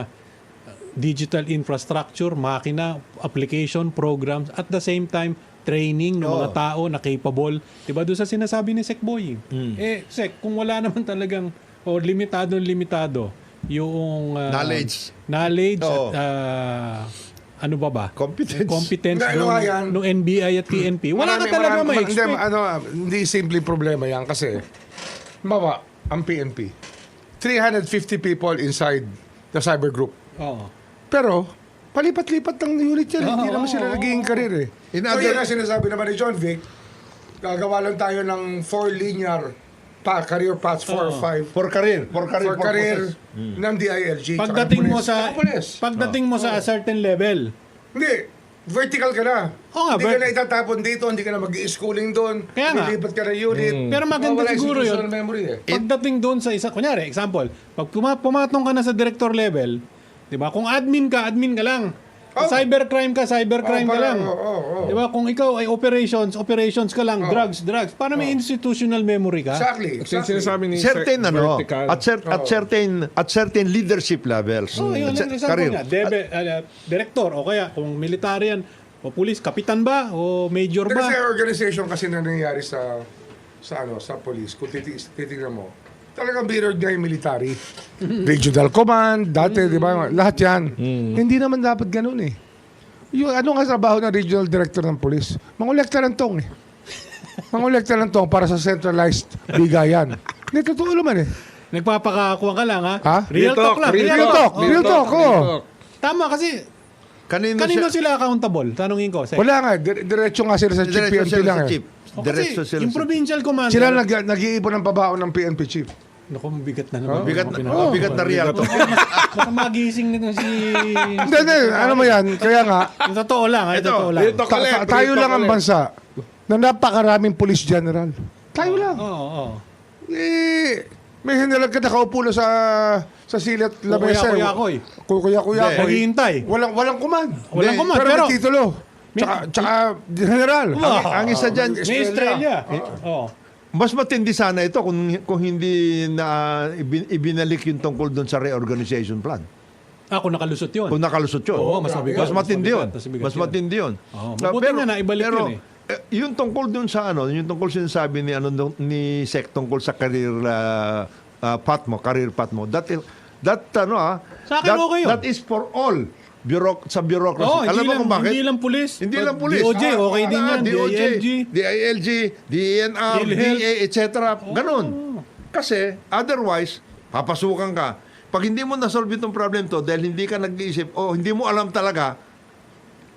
digital infrastructure, makina, application, programs, at the same time, training ng mga tao na capable. Diba doon sa sinasabi ni Sec Boy? Sec, kung wala naman talagang, o limitado, yung knowledge Oo. at ano ba? Competence. Hindi, ano nga yan? nung NBI at PNP. Wala ka talaga may expect. Hindi simple problema yan kasi, ang PNP, 350 people inside the cyber group. Oo. Pero, palipat-lipat lang ng unit yan. Hindi naman sila naging karir eh. In So other- yan ang sinasabi naman ni John Vic, gagawa lang tayo ng 4 linear career paths, 4 or 5. For career. For career ng DILG. tsaka Pagdating ng mo pulis. sa Tsaka pulis. pagdating mo sa a certain level. Hindi. Vertical ka na. Oo nga, Hindi ka na itatapon dito, hindi ka na mag-i-schooling doon. Kaya nga. Lilipat ka na unit. Pero maganda Wala siguro yun. institutional memory eh. Pagdating doon sa isa, kunyari, example, pag pumatong ka na sa director level, 'di ba? Kung admin ka lang. Kung cybercrime ka lang. Di ba? Kung ikaw ay operations ka lang, drugs. Para may institutional memory ka. Exactly. Sinasabi ni Certain Sec, vertical. at certain leadership levels. Oh, yun, At example nga, director, o kaya kung militarian, o police, kapitan ba? O major Kasi ba? organization kasi na nangyayari sa police, kung titignan mo, talagang mirrored niya yung military. Regional command, dati, di ba? Lahat yan. Hindi naman dapat ganun eh. Yung ano nga trabaho ng regional director ng police? Mangolekta ng tong eh. Mangolekta ng tong para sa centralized bigayan. Hindi, totoo naman eh. Nagpapakakuha ka lang, ha? Ha? Real talk lang. Real talk. Oo. Tama kasi, Kanino sila accountable? Tanungin ko. Sek. Wala nga, diretso nga sila sa chief Diretso PNP sila lang sa eh. chief. O, Diretso kasi sila yung sa provincial commander. Sila nag-iipon ng pabaon ng PNP chief. Naku, bigat na naman. bigat na real to. Baka magising nito si... Hindi, ano mo yan, kaya nga, Yung totoo lang, Ito, totoo lang. ito. tayo lang ang bansa na napakaraming police general. Tayo lang. Oo. Eh, may hinilag ka nakaupo na sa silat lamesa. Kuya-kuya-koy. Kuya-kuya-koy. Naghihintay. Walang command. Walang command, Pero pero... may titulo. Tsaka general. Ang isa dyan, May Estrella. Oo. mas matindi sana ito kung hindi na ibinalik yung tungkol doon sa reorganization plan. Kung nakalusot yun. Kung nakalusot yun. Oo, mas mabigat. Mas matindi yun. Mas mabigat Mas yun. matindi yun. Oo, mabuti nga naibalik pero, yun yung tungkol doon sa yung tungkol sinasabi ni Sec tungkol sa career path mo, that Sa akin okay yun. that is for all sa bureaucracy. Oo, Alam mo kung bakit? Hindi lang pulis. Hindi lang pulis. DOJ, okay din yan. DOJ, DILG. DILG, DENR, PhilHealth. DA, etc. Ganon. Kasi, otherwise, papasukan ka. Pag hindi mo na-solve itong problem to, dahil hindi ka nag-iisip, hindi mo alam talaga,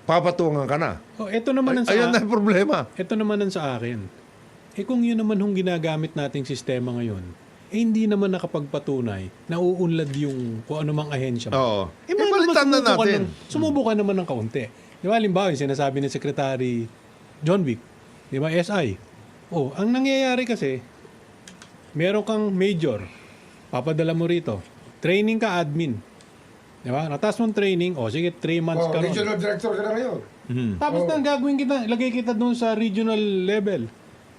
papatungan ka na. Ito naman ang sa... Ayan na yung problema. Ito naman ang sa akin. Kung yun naman hong ginagamit nating sistema ngayon, hindi naman nakapagpatunay na uunlad yung kung anumang ahensya mo. Oo. Baka Ibalitan na natin. Sumubukan naman ng kaunti. Di ba, halimbawa, yung sinasabi ni Secretary John Wick, di ba, SI. Ang nangyayari kasi, meron kang major, papadala mo rito, training ka admin. Di ba? Natas mong training, sige, 3 months ka ron. Regional director ka na ngayon. Tapos nang gagawin kita, lagay kita doon sa regional level.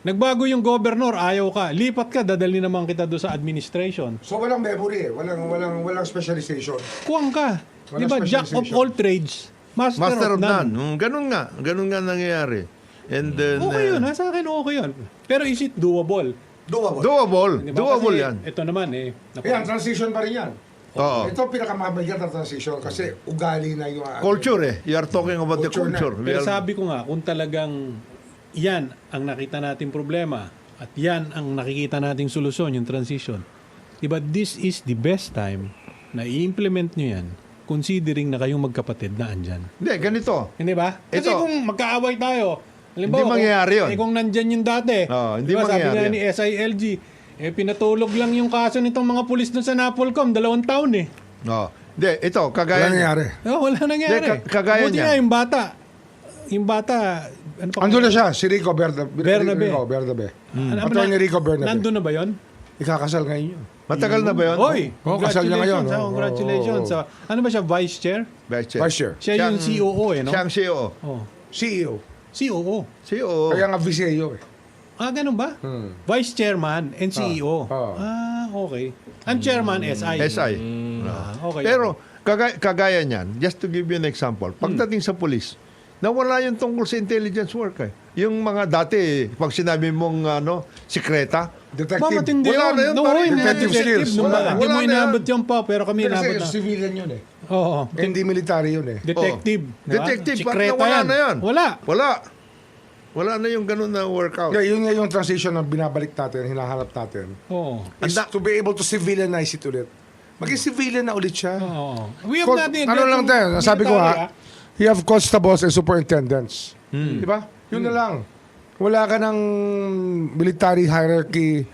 Nagbago yung governor, ayaw ka. Lipat ka, dadali naman kita doon sa administration. So walang memory eh. Walang specialization. Kuwang ka. Walang Di ba? Jack of specialization. all trades. Master Master of of none. none. Ganun nga nangyayari. And then, Okay yun. Sa akin, okay yun. Pero is it doable? Doable. Di ba? Doable Kasi yan. Ito naman Yan, transition pa rin yan. Oo. Ito pinakamabigat na transition kasi ugali na yung... Culture You are talking about the Culture na. culture. Pero sabi ko nga, kung talagang yan ang nakita nating problema at yan ang nakikita nating solusyon, yung transition, diba this is the best time na i-implement nyo yan considering na kayong magkapatid na andyan. Hindi, ganito. Hindi ba? Kasi Ito. kung magkaaway tayo, halimbawa, Hindi mangyayari yun. Kung nandyan yung dati, Hindi diba, sabi mangyayari nga ni SILG, pinatulog lang yung kaso nitong mga pulis dun sa Napolcom, 2 taon eh. Hindi, ito, kagaya Wala nangyari. Wala nangyari. Hindi, kagaya Buti niyan. nga yung bata, ano pa Andun na siya, si Rico Bernabe. Bernabe. Attorney Rico Bernabe. Nandun na ba yun? Ikakasal ngayon yun. Matagal na ba yun? Oy, kasal niya ngayon. Congratulations. Ano ba siya, Vice Chair? Vice Chair. Vice Chair. Siya yung COO no? Siyang CEO. Oh. CEO. COO. CEO. Kaya nga VCAO eh. Ganun ba? Vice Chairman and CEO. Okay. Ang Chairman, SI. SI. Okay. Pero, kagaya niyan, just to give you an example, pagdating sa police, nawala yung tungkol sa intelligence work Yung mga dati, pag sinabi mong sikreta, Detective. matindi Wala na yun, pare. Defective skills. Hindi mo Wala na inabot yan. yung pa, pero kami inabot Kasi na. civilian yun eh. Oo. Hindi military yun eh. Detective. Diba? detective, Sikreta wala na yan. Wala. Wala na yung ganun na workout. Yeah, yun nga yung transition na binabalik natin, hinahanap natin. Oo. Is to be able to civilianize it ulit. Maging civilian na ulit siya. Oo. We have Kung- not ano lang tayo, sabi ko you have constables and superintendents. Di ba? Yun na lang. Wala ka ng military hierarchy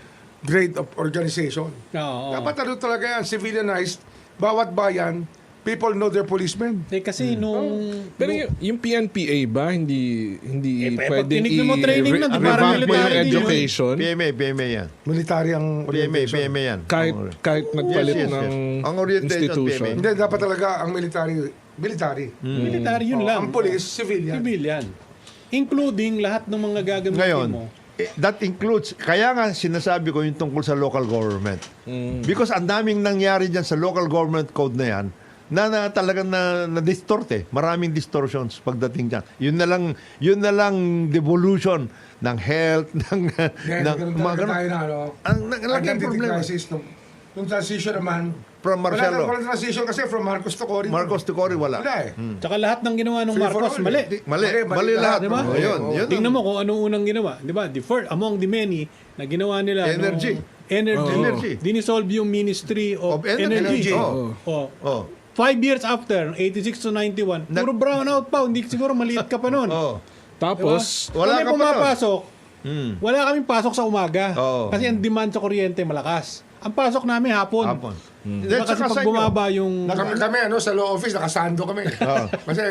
grade of organization. Oo. Dapat ano talaga yan, civilianized. Bawat bayan, people know their policemen. Kasi nung... Pero yung PNPA ba, hindi pag pwedeng tinignan mo training na, di parang revamp mo yung military din yun. education PMA yan. Military ang orientation. PMA yan. kahit nagpalit Yes. ng Ang orientation, institution. PMA. Hindi, dapat talaga ang military. Military yun lang. Ang police, civilian. Civilian. Including lahat ng mga gagamitin Ngayon, mo. that includes, kaya nga sinasabi ko yung tungkol sa local government. Because ang daming nangyari dyan sa local government code na yan, na talagang na-distort Maraming distortions pagdating dyan. Yun na lang devolution ng health, ng mga ganun. Ang naging Identity problema. crisis. Nung transition naman, From Marcelo. Walang transition kasi from Marcos to Cory. Marcos to Cory, wala. Wala eh. Tsaka lahat ng ginawa ng Free for Marcos, all, mali. eh. Mali lahat. Diba? Oh, yun. Tingnan mo kung anong unang ginawa. Di ba? The first, among the many na ginawa nila. Energy. Energy. Energy. Dinisolve yung Ministry of Of Energy. Energy. Oh. Oh. 5 years after, 86 to 91, puro brownout pa. Hindi siguro maliit ka pa noon. Oh. Tapos, Wala Kami ka pa pumapasok, wala kaming pasok sa umaga. Oo. Kasi ang demand sa kuryente malakas. Ang pasok namin hapon. Hapon. Diba, kasi pag bumaba yung... Kami sa law office, nakasando kami. Kasi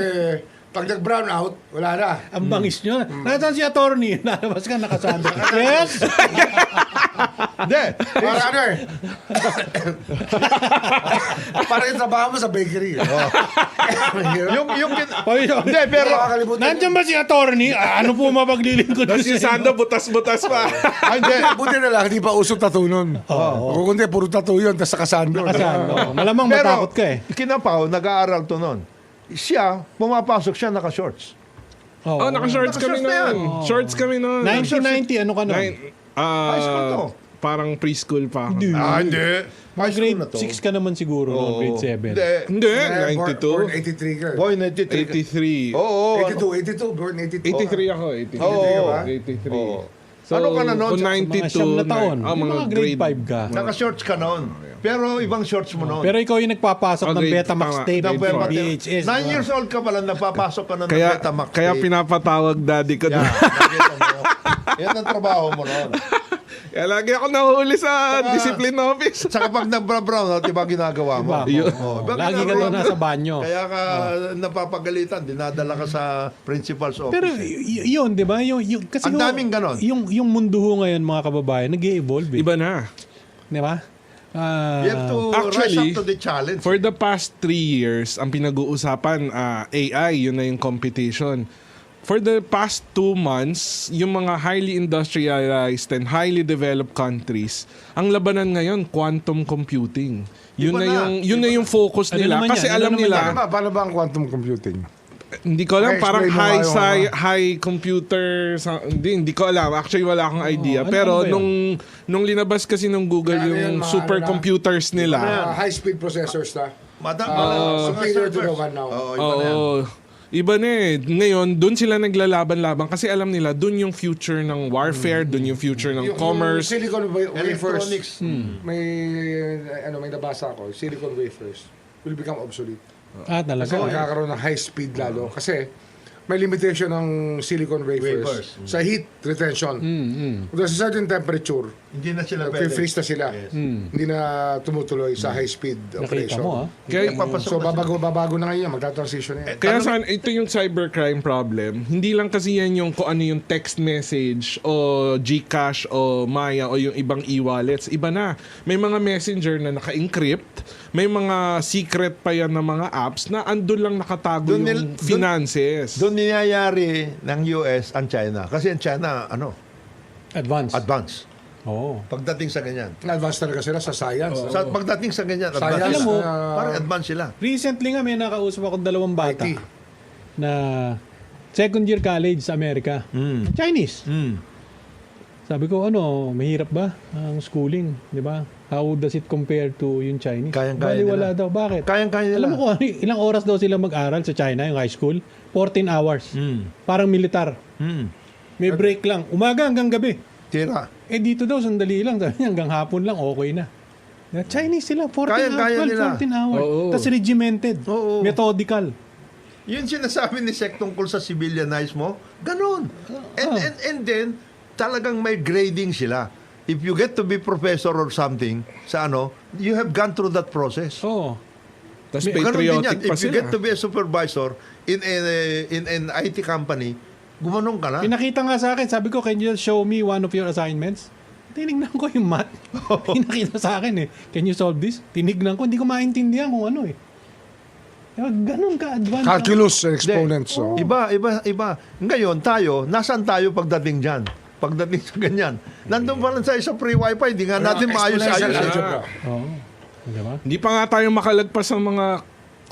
pag nag-brown out, wala na. Ang bangis nyo. Nasaan si attorney? Nalabas ka, nakasando. Yes! Hindi. Para ano eh. Para yung trabaho mo sa bakery. Hindi, pero Nandiyan ba si attorney? Ano po mapaglilingkod ko si sa Sando butas-butas pa. hindi. Buti na lang, hindi pa uso tattoo nun. Kung kundi, puro tattoo yun, tapos nakasando. Nakasando. Malamang Pero, matakot ka eh. Kinapaw, nag-aaral to noon. Siya, pumapasok siya naka-shorts. Oh, naka-shorts kami Naka-shorts na yan. noon. Shorts kami noon. 1990, ano ka nun? High school to. Parang preschool pa ako. Hindi. Hindi. High school Grade na to. 6 ka naman siguro, no? Grade 7. Hindi. Hindi, Born 92. 83 ka. Boy, 93. 83. Oo. 82, born 82. 83 ako, 83. Oo. 83. Oo. So, Ano ka na noon? kung Sa Mga 92, siyam na taon. oh, Yung mga grade 5 ka. Naka-shorts ka noon. Pero ibang shorts mo noon. Pero ikaw yung nagpapasok ng grade- Betamax tama. tape, Nang from Betamax. VHS. 9 years old ka pala, napapasok ka na ng kaya, Betamax. kaya tape. pinapatawag daddy ko. Yan, nakita mo. Yan ang trabaho mo noon. Kaya lagi ako nahuhuli sa discipline office. Saka pag nag-brown out, iba ginagawa mo. Diba? Oo, iba Lagi ka ginagawa doon mo. nasa banyo. Kaya ka napapagalitan, dinadala ka sa principal's office. Pero yun, di ba? Kasi Ang daming ganon. Yung mundo ho ngayon, mga kababayan, nag-i-evolve. Iba na. Di ba? you have to rise Actually, up to the challenge. For the past 3 years, ang pinag-uusapan, AI, yun na yung competition. For the past 2 months, yung mga highly industrialized and highly developed countries, ang labanan ngayon, quantum computing. Yun Iba na. yun na yung focus Ano nila. naman Kasi yan? Ano alam naman nila, Paano ba ang quantum computing? hindi ko alam, Okay, parang explain mo nga yung high computer, hindi ko alam. Actually, wala akong idea. ano Pero ba yun? nung linabas kasi ng Google Ano yun, yung mga supercomputers nila, High-speed processors na. Mga Superior to the servers. one now. Oo, iba na yan. oo. Iba na eh. Ngayon, doon sila naglalaban-laban kasi alam nila, doon yung future ng warfare, doon yung future ng commerce. Yung silicon wafers. Electronics. May nabasa ako. Silicon wafers will become obsolete. Talaga. Kasi magkakaroon ng high speed lalo. Kasi may limitation ng silicon wafers, sa heat retention. There's a certain temperature, Hindi na sila pwede. freeze na sila. Hindi na tumutuloy sa high speed Nakita operation. mo, ha? Kaya, So babago na ngayon, magta-transition na yan. kaya saan, ito yung cybercrime problem. Hindi lang kasi yan yung kung ano yung text message o GCash o Maya o yung ibang e-wallets. Iba na. May mga messenger na naka-encrypt. May mga secret pa yan na mga apps na andun lang nakatago yung finances. Doon niyayari ng US ang China. Kasi ang China, Advance. advance. Oo. Pagdating sa ganyan. Advance talaga sila sa science. Sa pagdating sa ganyan, Science, advance. Alam mo, Parang advance sila. Recently nga may nakausap ako 2 bata IT. na second year college sa Amerika. Chinese. Sabi ko, mahirap ba ang schooling? Di ba? How does it compare to yung Chinese? Kayang-kaya Bali, wala nila. daw. Bakit? Kayang-kaya nila. Alam mo kung ilang oras daw sila mag-aral sa China, yung high school? 14 hours. Parang militar. May break lang. Umaga hanggang gabi. Tira. Dito daw, sandali lang. Sabi niya, hanggang hapon lang, okay na. Chinese sila, 14 Kaya-kaya hours, nila. 14 hours. Oo. Tapos regimented. Oo. Methodical. Yun sinasabi ni Sec tungkol sa civilianize mo. Ganon. And then, talagang may grading sila. If you get to be professor or something, you have gone through that process. Oo. Tapos Ganon din yan. patriotic pa If you sila. get to be a supervisor in an IT company, gumanong ka na. Pinakita nga sa akin, sabi ko, can you show me one of your assignments? Tinignan ko yung math. Pinakita sa akin Can you solve this? Tinignan ko, hindi ko maintindihan kung ano Ganon ka-advance. Calculus and exponents. So. Iba. Ngayon, nasaan tayo pagdating dyan? Pagdating sa ganyan. Nandun pa lang sa isang free wifi, hindi nga natin maayos-ayos. Exponential Eh. algebra. Oo. Diba? Hindi pa nga tayo makalagpas sa mga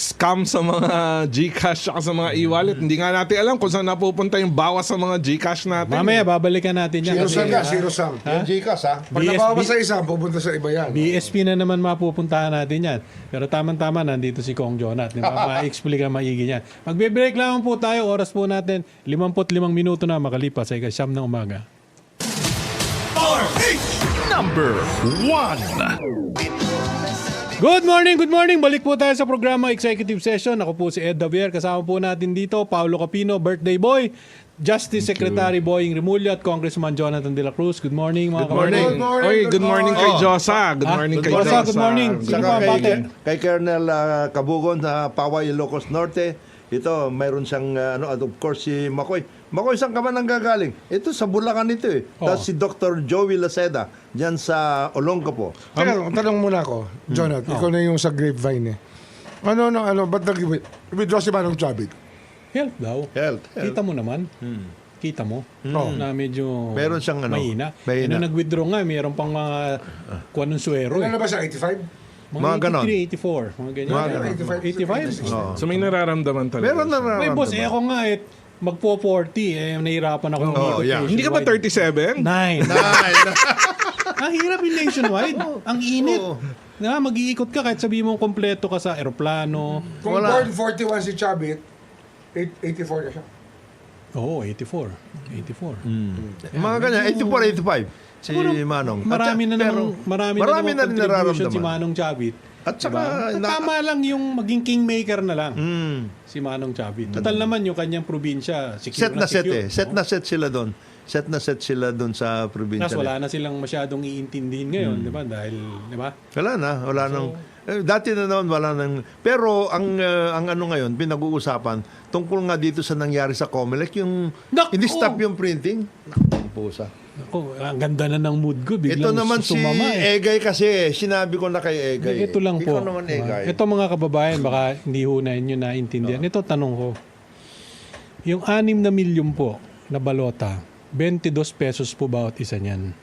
scam sa mga GCash at sa mga e-wallet. Hindi nga natin alam kung saan napupunta yung bawas sa mga GCash natin. Mamaya, babalikan natin yan. Zero Kasi, sum ka, zero sum. Yung Gcash, ha? Pag nabawa sa isa, pupunta sa iba yan. BSP na naman mapupuntahan natin yan. Pero tamang-tama, nandito si Kong Jonat. Di ba? Ma-explain maigi yan. Magbe-break lang po tayo. Oras po natin, 55 minuto na makalipas sa ika-siyam ng umaga. RH number 1. Good morning, good morning. Balik po tayo sa programa Executive Session. Ako po si Ed Davier. Kasama po natin dito, Paolo Capino, Birthday Boy, Justice Secretary Boying Remulla at Congressman Jonathan De La Cruz. Good morning, mga Good morning. Good morning, Oy, good good morning kay Josa. Good morning kay Josa, Josa. good morning. Sino Saka pa bate? kay Colonel Kabugon sa Paway, Ilocos Norte. Ito, mayroon siyang, at of course, si Makoy. Makoy, saan ka ba nanggagaling? Ito, sa Bulacan ito eh. Tapos si Dr. Joey Laceda, dyan sa Olongapo. Teka, tanong muna ako, Jonathan, ikaw na yung sa grapevine eh. Ba't nag-withdraw si Manong Chavit? Health daw. Health. Kita mo naman. Kita mo na medyo Meron siyang mahina. mahina. Nung nag-withdraw nga, mayroon pang mga kuha ng suero eh. Ano ba sa 85? Mga ganon. 83, 84. Mga ganyan. Mga ganon. 85? Oo. So may nararamdaman talaga. Meron na May boss, ako nga magpo 40 nahihirapan ako. yeah. Hindi ka ba 37? 9. Ang hirap yung nationwide. Ang init. Oo. Mag-iikot ka kahit sabihin mo kompleto ka sa eroplano. Kung Wala. born 41 si Chavit, 84 na siya. Oo, 84. 84. Mga ganyan, 84, 85. Si Siguro, Manong. Marami na namang marami na na rin contribution nararamdaman. si Manong Chavit. At saka, Tama lang yung maging kingmaker na lang Mm. si Manong Chavit. Total naman yung kanyang probinsya. Set na set eh. Set na set sila doon. Set na set sila doon sa probinsya. Tapos wala na silang masyadong iintindihin ngayon, di ba? Dahil, di ba? Wala nang dati na naman wala nang pero ang ano ngayon pinag-uusapan tungkol nga dito sa nangyari sa Comelec yung Naku! ini-stop yung printing. Naku, pusa. Ako, ang ganda na ng mood ko. Biglang Ito naman si sumama eh. Egay kasi sinabi ko na kay Egay. Ito lang po. Ikaw naman Egay. Ito mga kababayan, baka hindi ho na inyo naintindihan. Ito tanong ko. Yung 6 na milyon po na balota, 22 pesos po bawat isa niyan.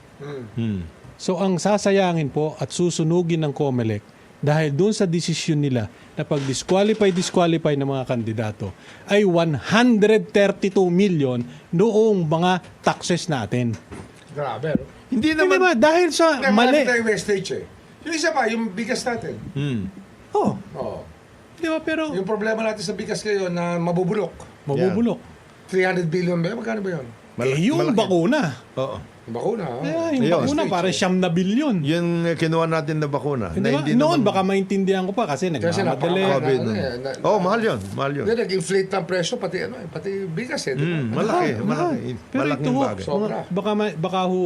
So ang sasayangin po at susunugin ng COMELEC dahil doon sa desisyon nila na pag-disqualify ng mga kandidato ay 132 million noong mga taxes natin. Grabe, no? Hindi Hindi naman ba? Dahil sa mali. tayo wastage eh. Yung isa pa, yung bigas natin. Oh, Oo. di ba? Pero Yung problema natin sa bigas ngayon na mabubulok. mabubulok. 300 billion ba? Magkano ba yun? Yung malaki. bakuna. Oo. Yung bakuna. Yung Ayun. bakuna parang 9 na bilyon. Yung kinuha natin na bakuna. Di ba? hindi Noon naman baka maintindihan ko pa kasi Kasi nagmamadali. napaka- COVID. ano no? eh, Oh, mahal yun. Mahal yun. Hindi, nag-inflate ng presyo, pati bigas eh. Di ba? Malaki. Ah, Malaki. Pero ito Malaking ho, bagay. Sobra. baka ho,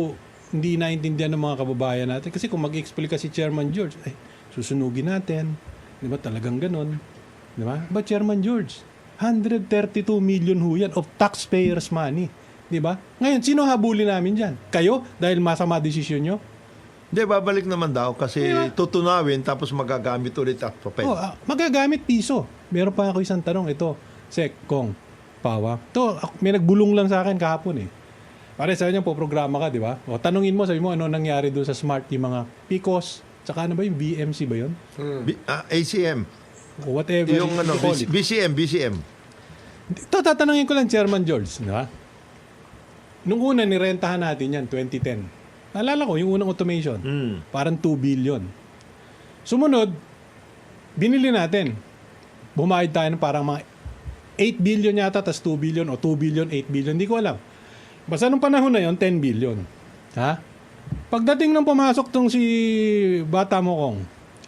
hindi naintindihan ng mga kababayan natin. Kasi kung mag-explain si Chairman George, ay, susunugin natin. Di ba talagang ganon? Di ba? But Chairman George, 132 million ho yan of taxpayers' money. Di ba? Ngayon, sino habulin namin dyan? Kayo? Dahil masama desisyon nyo? Hindi, babalik naman daw kasi tutunawin tapos magagamit ulit at papel. Oh, magagamit piso. Meron pa ako isang tanong. Ito, Sek, Kong, Pawa. Ito, may nagbulong lang sa akin kahapon eh. Pare, sabi niya po, programa ka, di ba? O, tanungin mo, sabi mo, ano nangyari doon sa Smart, yung mga PICOS, tsaka ano ba yung BMC ba yun? ACM. O whatever. Yung you ano, call it. BCM. Ito, tatanungin ko lang, Chairman George, di ba? Nung una, nirentahan natin yan, 2010. Naalala ko, yung unang automation. Parang 2 billion. Sumunod, binili natin. Bumayad tayo ng parang mga 8 billion yata, tas 2 billion, o 2 billion, 8 billion, hindi ko alam. Basta nung panahon na yon 10 billion. Ha? Pagdating nung pumasok tong si bata mo kong,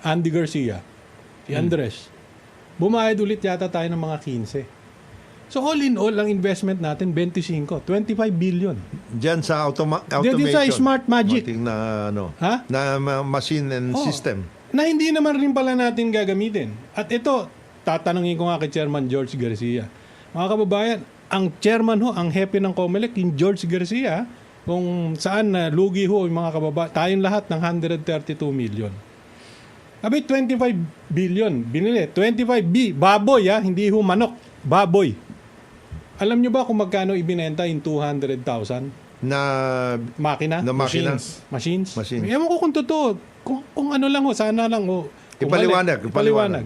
Andy Garcia, si Andres, bumayad ulit yata tayo ng mga 15. So all in all, ang investment natin, 25 billion. Diyan sa automation. Diyan sa Smart Magic. Mating na ano, Ha? na machine and Oh. system. Na hindi naman rin pala natin gagamitin. At ito, tatanungin ko nga kay Chairman George Garcia. Mga kababayan, ang chairman ho, ang hepe ng COMELEC, yung George Garcia, kung saan na lugi ho yung mga kababayan, tayong lahat ng 132 million. Abi, 25 billion, binili. 25B, baboy ha, hindi ho manok, baboy. Alam nyo ba kung magkano ibinenta in 200,000? Na Makina? Na makina. Machines? Machines. Ewan ko kung totoo. Kung ano lang ho, sana lang ho. Kung Ipaliwanag, mali, ipaliwanag.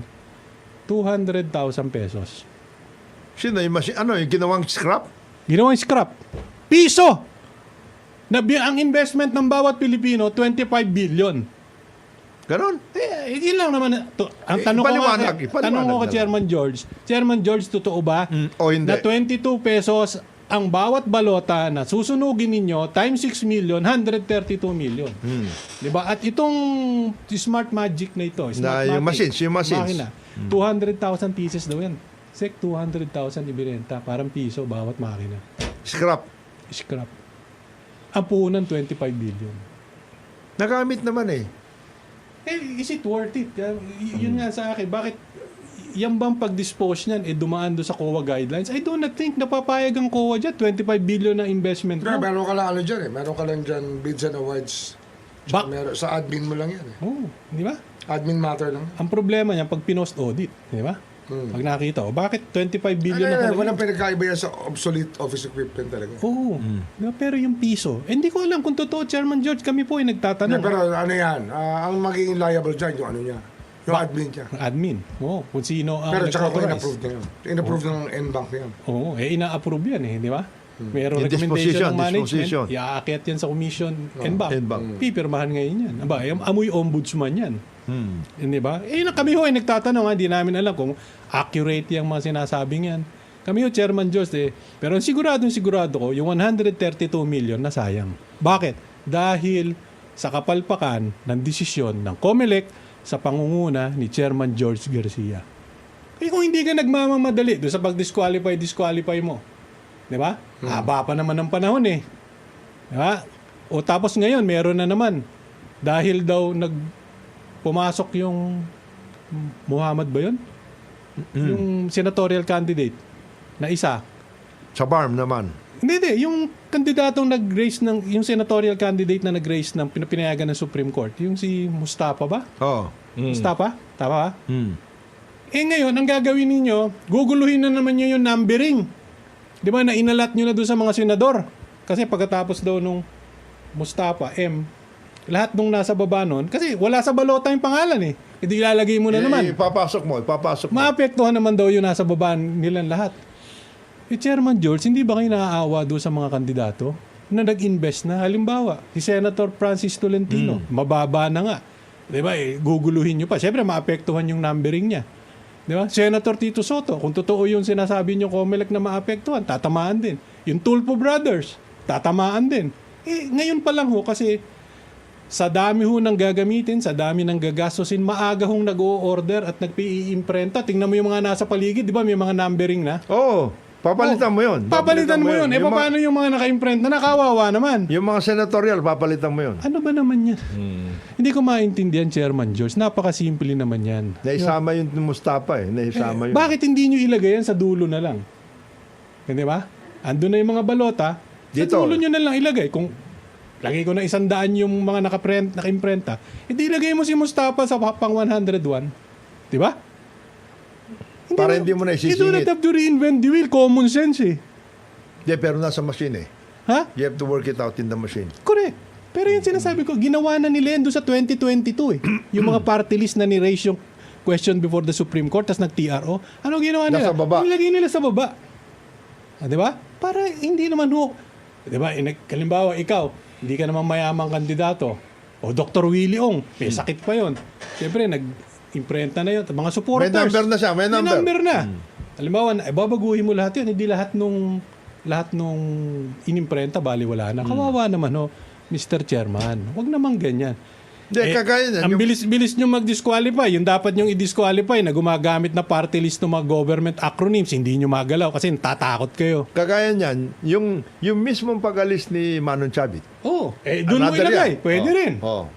200,000 pesos. sino yung machine, ano yung ginawang scrap? Ginawang scrap. Piso! Ang investment ng bawat Pilipino, 25 billion. Ganon. Yun lang naman. Ang tanong ko Ipaliwanag, nga, ipaliwanag tanong ko na kay lang. Chairman George, totoo ba O hindi. na 22 pesos ang bawat balota na susunugin ninyo times 6 million, 132 million. Di ba? At itong Smart Magic na ito, Smart yung Matic, machines, yung machines. makina, 200,000 pieces daw yan. Sek, 200,000 ibinenta, parang piso bawat makina. Scrap. Scrap. Ang puhunan, 25 billion. Nagamit naman eh. Is it worth it? Yun nga sa akin, bakit yan bang pag-dispose niyan, dumaan doon sa COA guidelines? I do not think napapayag ang COA dyan, 25 billion na investment Pero mo. meron ka lang dyan eh. Meron ka lang dyan bids and awards. Bak- Meron, sa admin mo lang yan eh. Oh, di ba? Admin matter lang. Ang problema niyan, pag pinost-audit, di ba? Pag nakita, bakit 25 billion na talaga? Walang pinagkaiba yan sa obsolete office equipment talaga. Oo. Diba? Pero yung piso, hindi ko alam kung totoo, Chairman George, kami po ay nagtatanong. Pero ano yan, ang magiging liable dyan, yung ano niya. Yung admin niya. Admin. Oo, kung sino ang Pero tsaka kung nag-authorize. in-approve na yan. In-approve ng NBank yan. Oo, ina-approve yan hindi ba? Meron Yung recommendation disposition, ng management, disposition. iaakyat yan sa commission NBank. NBank. Pipirmahan ngayon yan. Aba, amoy ombudsman yan. Hindi ba? Kami ho ay nagtatanong, hindi namin alam kung accurate yung mga sinasabing yan. Kami ho, Chairman George, pero sigurado ko, yung 132 million na sayang. Bakit? Dahil sa kapalpakan ng desisyon ng COMELEC sa pangunguna ni Chairman George Garcia. Kung hindi ka nagmamamadali doon sa pag-disqualify mo, di ba? Haba pa naman ng panahon eh. Di ba? O tapos ngayon, meron na naman. Dahil daw pumasok yung Muhammad ba yun? Yung senatorial candidate na isa. Sa BARM naman. Hindi. Yung kandidatong nag-raise yung senatorial candidate na nag-raise ng pinayagan ng Supreme Court. Yung si Mustafa ba? Oo. Mustafa? Tama ba? Ngayon, ang gagawin ninyo, guguluhin na naman nyo yung numbering. Di ba, nainalat nyo na doon sa mga senador. Kasi pagkatapos daw nung Mustafa, lahat nung nasa baba nun, kasi wala sa balota yung pangalan eh. Hindi ilalagay mo na naman. Ipapasok mo. Maapektuhan naman daw yung nasa baba nilang lahat. Chairman George, hindi ba kayo naaawa doon sa mga kandidato na nag-invest na? Halimbawa, si Senator Francis Tolentino, mababa na nga. Di ba? Guguluhin nyo pa. Siyempre, maapektuhan yung numbering niya. Di ba? Senator Tito Soto, kung totoo yung sinasabi nyo COMELEC na maapektuhan, tatamaan din. Yung Tulfo Brothers, tatamaan din. Ngayon pa lang ho, kasi sa dami ho ng gagamitin, sa dami ng gagastusin, maaga hong nag-o-order at nagpi-imprenta. Tingnan mo yung mga nasa paligid, di ba? May mga numbering na. Oo. Papalitan mo yun. Papalitan mo yun. Paano yung mga naka-imprint na nakawawa naman? Yung mga senatorial, papalitan mo yun. Ano ba naman yan? Hindi ko maintindihan, Chairman George. Napakasimple naman yan. Naisama yung Mustafa eh. Naisama yun. Bakit hindi nyo ilagay yan sa dulo na lang? Hindi ba? Andun na yung mga balota. Dito. Sa dulo nyo na lang ilagay. Kung lagay ko na 100 yung mga naka-imprenta, hindi ilagay mo si Mustafa sa pang 101. Di ba? Para hindi mo na You do not isisingit. have to reinvent the wheel. Common sense eh. Hindi, pero nasa machine eh. Ha? You have to work it out in the machine. Correct. Pero yung sinasabi ko, ginawa na nila yan doon sa 2022 eh. Yung mga party list na ni-raise yung question before the Supreme Court, tas nag-TRO. Ano ginawa nila? Nasa baba. Nilagay nila sa baba. Di ba? Para hindi naman ho. Di ba? Kalimbawa, ikaw, hindi ka naman mayamang kandidato. O Dr. Willie Ong, may sakit pa yon. Siyempre, nag-imprenta na yun. Mga supporters. May number na siya, may number. na. Halimbawa, babaguhin mo lahat yun. Hindi lahat nung inimprenta, baliwala na. Kawawa naman, ho, Mr. Chairman. Huwag naman ganyan. Hindi, kagaya niyan. Ang bilis-bilis nyo mag-disqualify. Yung dapat nyong i-disqualify na gumagamit na party list ng mga government acronyms, hindi nyo magalaw kasi tatakot kayo. Kagaya niyan, yung mismong pag-alis ni Manon Chavit. Oo. Doon mo Another ilagay. yan. Pwede rin. Yun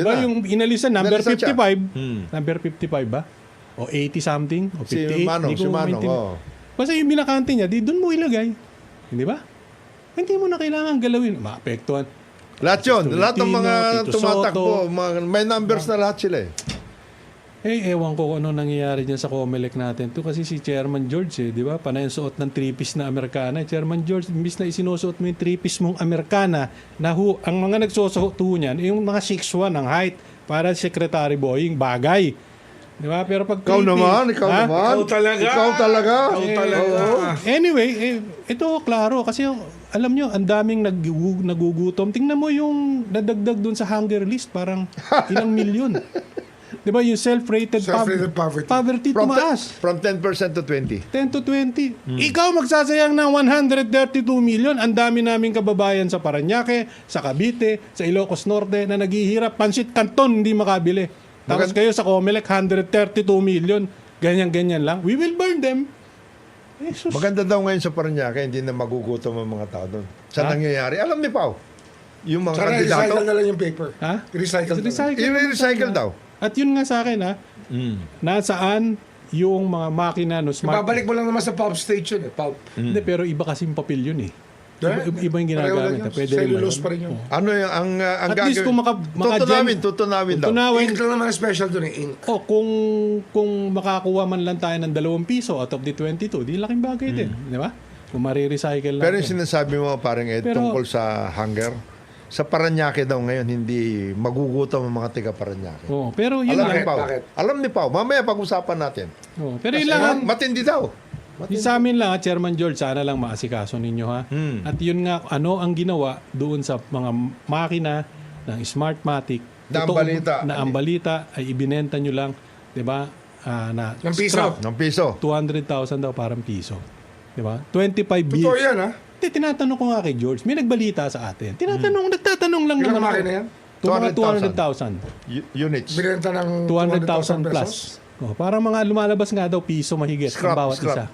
Diba na. yung inalisan, number Inalisan siya. 55? Number 55 ba? O 80 something? O 58? Si Manong, Hindi ko si Manong, maintindihan. oo. Basta yung binakante niya, doon mo ilagay. Hindi ba? Hindi mo na kailangan galawin. Maapektuhan. Lahat yun. Lahat ng mga Tito tumatakbo, Soto. may numbers na lahat sila eh. Ewan ko kung ano nangyayari dyan sa COMELEC natin. Ito kasi si Chairman George, di ba? Panay ang suot ng 3-piece na Amerikana. Chairman George, imbis na isinusuot mo yung 3-piece mong Amerikana, ang mga nagsusuot niyan, yung mga 6'1 ang height para Secretary Boying, bagay. Di ba? Pero pag Ikaw 3-piece, naman. ha? Ikaw talaga. Ikaw talaga. Oo. Anyway, ito klaro kasi alam nyo, ang daming nagugutom. Tingnan mo yung nadagdag dun sa hunger list, parang ilang milyon. Di ba yung self-rated, Self-rated poverty. poverty tumaas. From 10% to 20. 10 to 20. Ikaw magsasayang ng 132 million. Ang dami naming kababayan sa Parañaque, sa Cavite, sa Ilocos Norte na naghihirap. Pansit Canton hindi makabili. Tapos kayo sa Comelec, 132 million. Ganyan-ganyan lang. We will burn them. Jesus. Maganda daw ngayon sa Parañaque, hindi na magugutom ang mga tao doon. Sa Ha? nangyayari, alam ni Pao, yung mga Sana kandidato, recycle na lang yung paper. Ha? Recycle na lang. i-recycle daw. At yun nga sa akin, nasaan yung mga makina no smart. Babalik mo lang naman sa pulp station eh. Pulp. Hindi, pero iba kasing papel yun eh. Iba yung Pareho ginagamit. lang yun. Pwede rin Cellulose lang. pa rin yun. Ano yung ang At least kung tutunawin daw. tunawin, Ink lang naman ang special dun eh. Ink. kung makakuha man lang tayo ng 2 piso out of the 22, di laking bagay din. Di ba? Kung marirecycle lang. Pero yung sinasabi mo parang Pero- tungkol sa hunger, sa Parañaque daw ngayon hindi magugutom ang mga taga Parañaque. Oo, pero yun Alam lang. ni Pao. Bakit? Alam ni Pao. Mamaya pag-usapan natin. Oo, pero yun lang. ang- Matindi daw. Yung sa amin lang, Chairman George, sana lang maasikaso ninyo ha. At yun nga, ano ang ginawa doon sa mga makina ng Smartmatic. Na ang Totoo- balita. Na ang balita ay ibinenta nyo lang, di ba? Na Ng piso. scrap. Ng piso. 200,000 daw parang piso. Di ba? 25 Totoo billion. yan ha. Tinatanong ko nga kay George, may nagbalita sa atin. Nagtatanong lang Ilang naman ako. makina yan? Ito mga 200,000. 200,000. Units. Binenta ng 200,000 pesos. plus. Oh, parang mga lumalabas nga daw piso mahigit ang Scrap, bawat scrap. isa.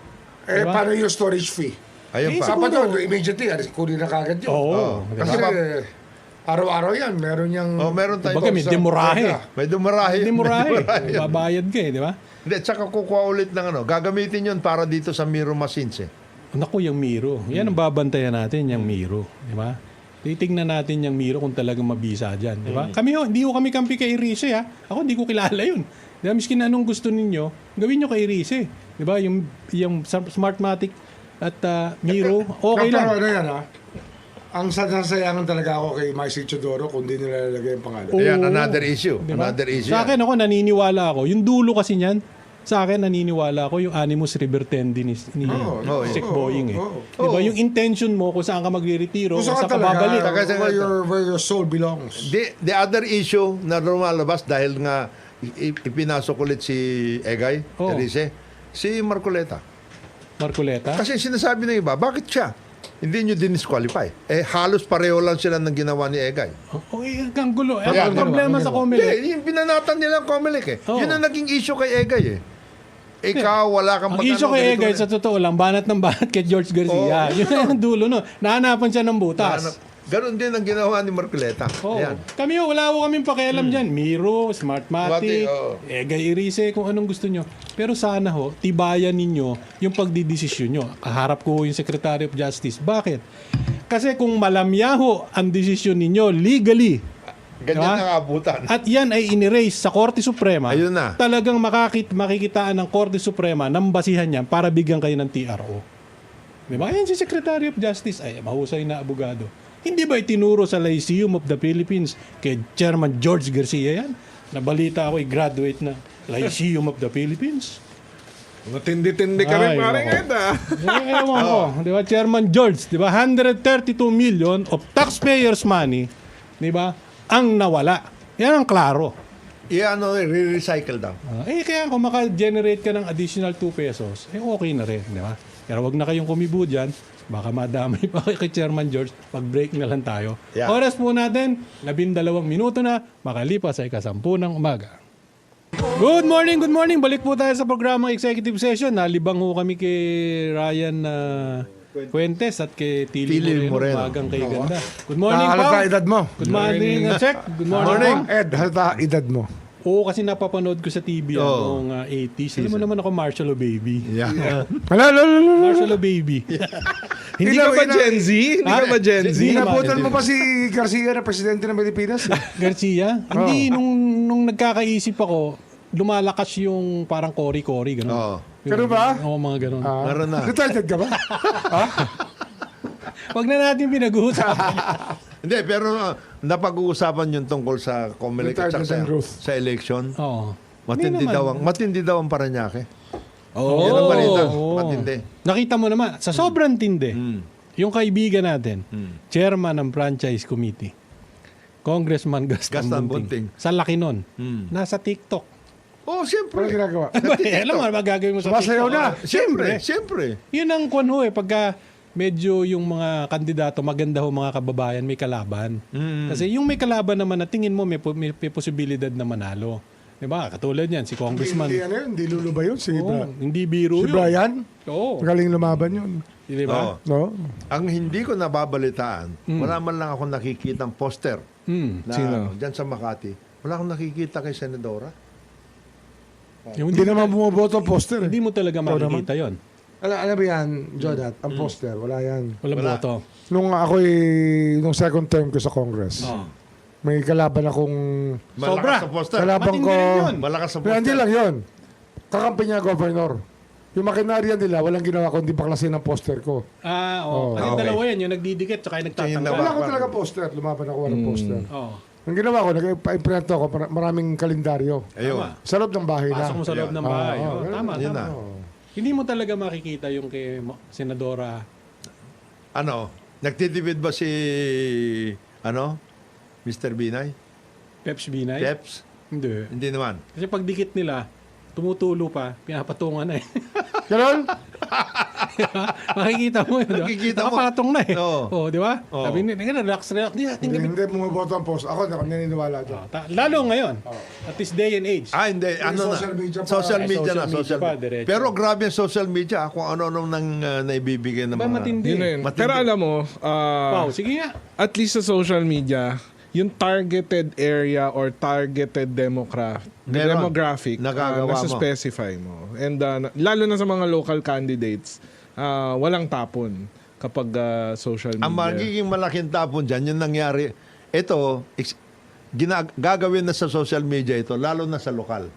Eh, Diba? paano yung storage fee? Ayun pa. Dapat yun, immediately, kunin na kagad yun. Oo. Kasi araw-araw yan, meron niyang... Oh, meron tayong Kumbaga, may sa- demurahe. may dumarahe. Hindi mo May rahe. dumarahe. Babayad ka di ba? Hindi, tsaka kukuha ulit ng gagamitin yun para dito sa Miro machines eh. Naku, yung Miro. Yan ang babantayan natin, yung Miro. Di ba? Titignan natin yung Miro kung talagang mabisa dyan. Di ba? Kami hindi ko kami kampi kay Irise ha. Ako hindi ko kilala yun. Di ba? Miskin anong gusto ninyo, gawin nyo kay Irise. Di ba? Yung Smartmatic at Miro, okay Pero lang. ano yan ha? Ang sasayangan talaga ako kay Mike Chodoro kung di nila lalagay ang pangalan. Oo. Ayan, another issue. Di ba? Another issue. Sa akin ako, naniniwala ako. Yung dulo kasi niyan, sa akin naniniwala ako yung Animus River Tendi ni Sek Boying eh. Di ba? Yung intention mo kung saan ka magre-retiro, Kung kung saan saan ka talaga, babalik. where your soul belongs. The other issue na lumalabas dahil nga ipinasok ulit si Egay, Oh. Erice, si Marcoleta. Marcoleta. Kasi sinasabi ng iba, bakit siya? Hindi nyo dinisqualify. Eh, halos pareho lang sila ng ginawa ni Egay. Ang gulo. Eh, Kaya, ang problema sa Comelec. Hindi, yung binanatan nilang Comelec eh. Oo. Yun ang naging issue kay Egay eh. Ikaw, wala kang Ang issue kay Egay, sa totoo lang, banat ng banat kay George Garcia. Yun na yung dulo, no? Nahanapan siya ng butas. Ganon din ang ginawa ni Marcoleta. Oo. Ayan. Kami, wala ko kaming pakialam dyan. Miro, Smartmatic, Egay Irise, kung anong gusto nyo. Pero sana ho, tibayan ninyo yung pagdidesisyon nyo. Kaharap ko yung Secretary of Justice. Bakit? Kasi kung malamyaho ang desisyon ninyo legally, Ganyan Diba? ang abutan. at yan ay inirace sa Korte Suprema, Ayun na. talagang makikitaan ng Korte Suprema ng basihan yan para bigyan kayo ng TRO. Diba? Yan si Secretary of Justice, ay mahusay na abogado. Hindi ba itinuro sa Lyceum of the Philippines kay Chairman George Garcia yan? Nabalita ako i-graduate na Lyceum of the Philippines. Matindi-tindi ka rin, Ay, pare nako. Ed, ah. Ewan ko, di ba? Chairman George, di ba? 132 million of taxpayers' money, di ba? Ang nawala. Yan ang klaro. Re-recycle daw. Kaya kung maka-generate ka ng additional 2 pesos, okay na rin, di ba? Pero wag na kayong kumibo dyan. Baka madamay pa kay Chairman George. Pag-break na lang tayo. Yeah. Oras po natin, 12 minuto na, makalipas ay 10 ng umaga. Good morning, good morning. Balik po tayo sa programang Executive Session. Nalibang ho kami kay Ryan Fuentes at kay Tili Moreno. Umagang kay ganda. Good morning, Halata Pao. edad mo. Good morning, Check. Good morning, Pao. Ed, halata edad mo. Oo, kasi napapanood ko sa TV noong 80s. Alam mo naman ako, Marshall Baby. Yeah. Hala. Marshall Baby. Hindi ka ba Gen Z? Hindi ka ba Gen Z? Inabutan mo pa si Garcia na presidente ng Pilipinas. Garcia? Hindi, nung nagkakaisip ako, lumalakas yung parang kori-kori, gano'n. Oo. Ganun ba? Oo, mga gano'n. Meron na. Retired ka ba? Wag na natin pinag-uusapan. Hindi, pero napag-uusapan yung tungkol sa Comelec at Retirement saka and growth. sa election. Oo. Matindi daw ang Parañaque. Oo. Yan ang balita. Oo. Matindi. Nakita mo naman, sa sobrang tindi, yung kaibigan natin, chairman ng franchise committee, Congressman Gaston Gaston Bunting, Bunting. sa laki nun, nasa TikTok. Oh, Walang siyempre. ginagawa. Alam mo, magagawin mo sa Sumasayaw TikTok. na. Siyempre. Yun ang kwan ho pagka medyo yung mga kandidato, maganda ho mga kababayan, may kalaban. Kasi yung may kalaban naman na tingin mo may posibilidad na manalo. Diba? Katulad yan, si Congressman. Hindi ano yun, hindi luluba yun. Si, Oo, hindi biro si yun. Brian, Oo. magaling lumaban yun. Di ba? Oo. No? Ang hindi ko nababalitaan, wala man lang ako nakikitang poster Hmm. na Sino? dyan sa Makati. Wala akong nakikita kay Senadora. Yung Hindi naman bumoboto ang poster. hindi mo talaga Ikaw makikita yon. Alam mo yan, Jodat, ang poster, wala yan. Walang Wala. boto. Nung nung second term ko sa Congress, may kalaban akong, Sobra. Malakas sa poster. kalaban Matindi ko, rin yun. Malakas sa Pero poster. hindi lang yun. Kakampi niya governor. Yung makinarya nila, walang ginawa kundi baklasin ang poster ko. Oo. Kasi Okay. dalawa yan, yung nagdidikit tsaka yung Yung nagtatanggal. Wala ko Bakit? talaga poster. Lumaban ako walang poster. Oo. Ang ginawa ko, nag-imprint ako, maraming kalendaryo. Ayun. Sa loob ng bahay Pasok lang. mo sa loob ng bahay. Oo, Oo, ganun. tama, Yun tama. na. Hindi mo talaga makikita yung kay Senadora Ano? Nagtitipid ba si Mr. Binay? Peps Binay. Peps? Hindi. Hindi naman. Kasi pag dikit nila, tumutulo pa, pinapatungan na eh. Ganon? Makikita mo yun, di ba? Makikita mo. Nakapatong na eh. Oo. Oo, di ba? Oo. Sabi niya, relax. Di, Hindi, hindi bumoboto ang poster. Ako, naniniwala dyan. Lalo ngayon, at this day and age. Hindi. Ano na? social media pa. Social Ay, media social na. media Social pa, media. diretso. Pero grabe ang social media. Kung ano-ano nang naibibigay ng Ba mga... matindi? Yun na yun. Matindi. Pero alam mo, Pao, sige nga. at least sa social media, yung targeted area or targeted demographic Nagagawa mo. nasa-specify mo. And lalo na sa mga local candidates, walang tapon kapag social media. Ang magiging malaking tapon dyan, yung nangyari, ito, gagawin na sa social media ito, lalo na sa lokal.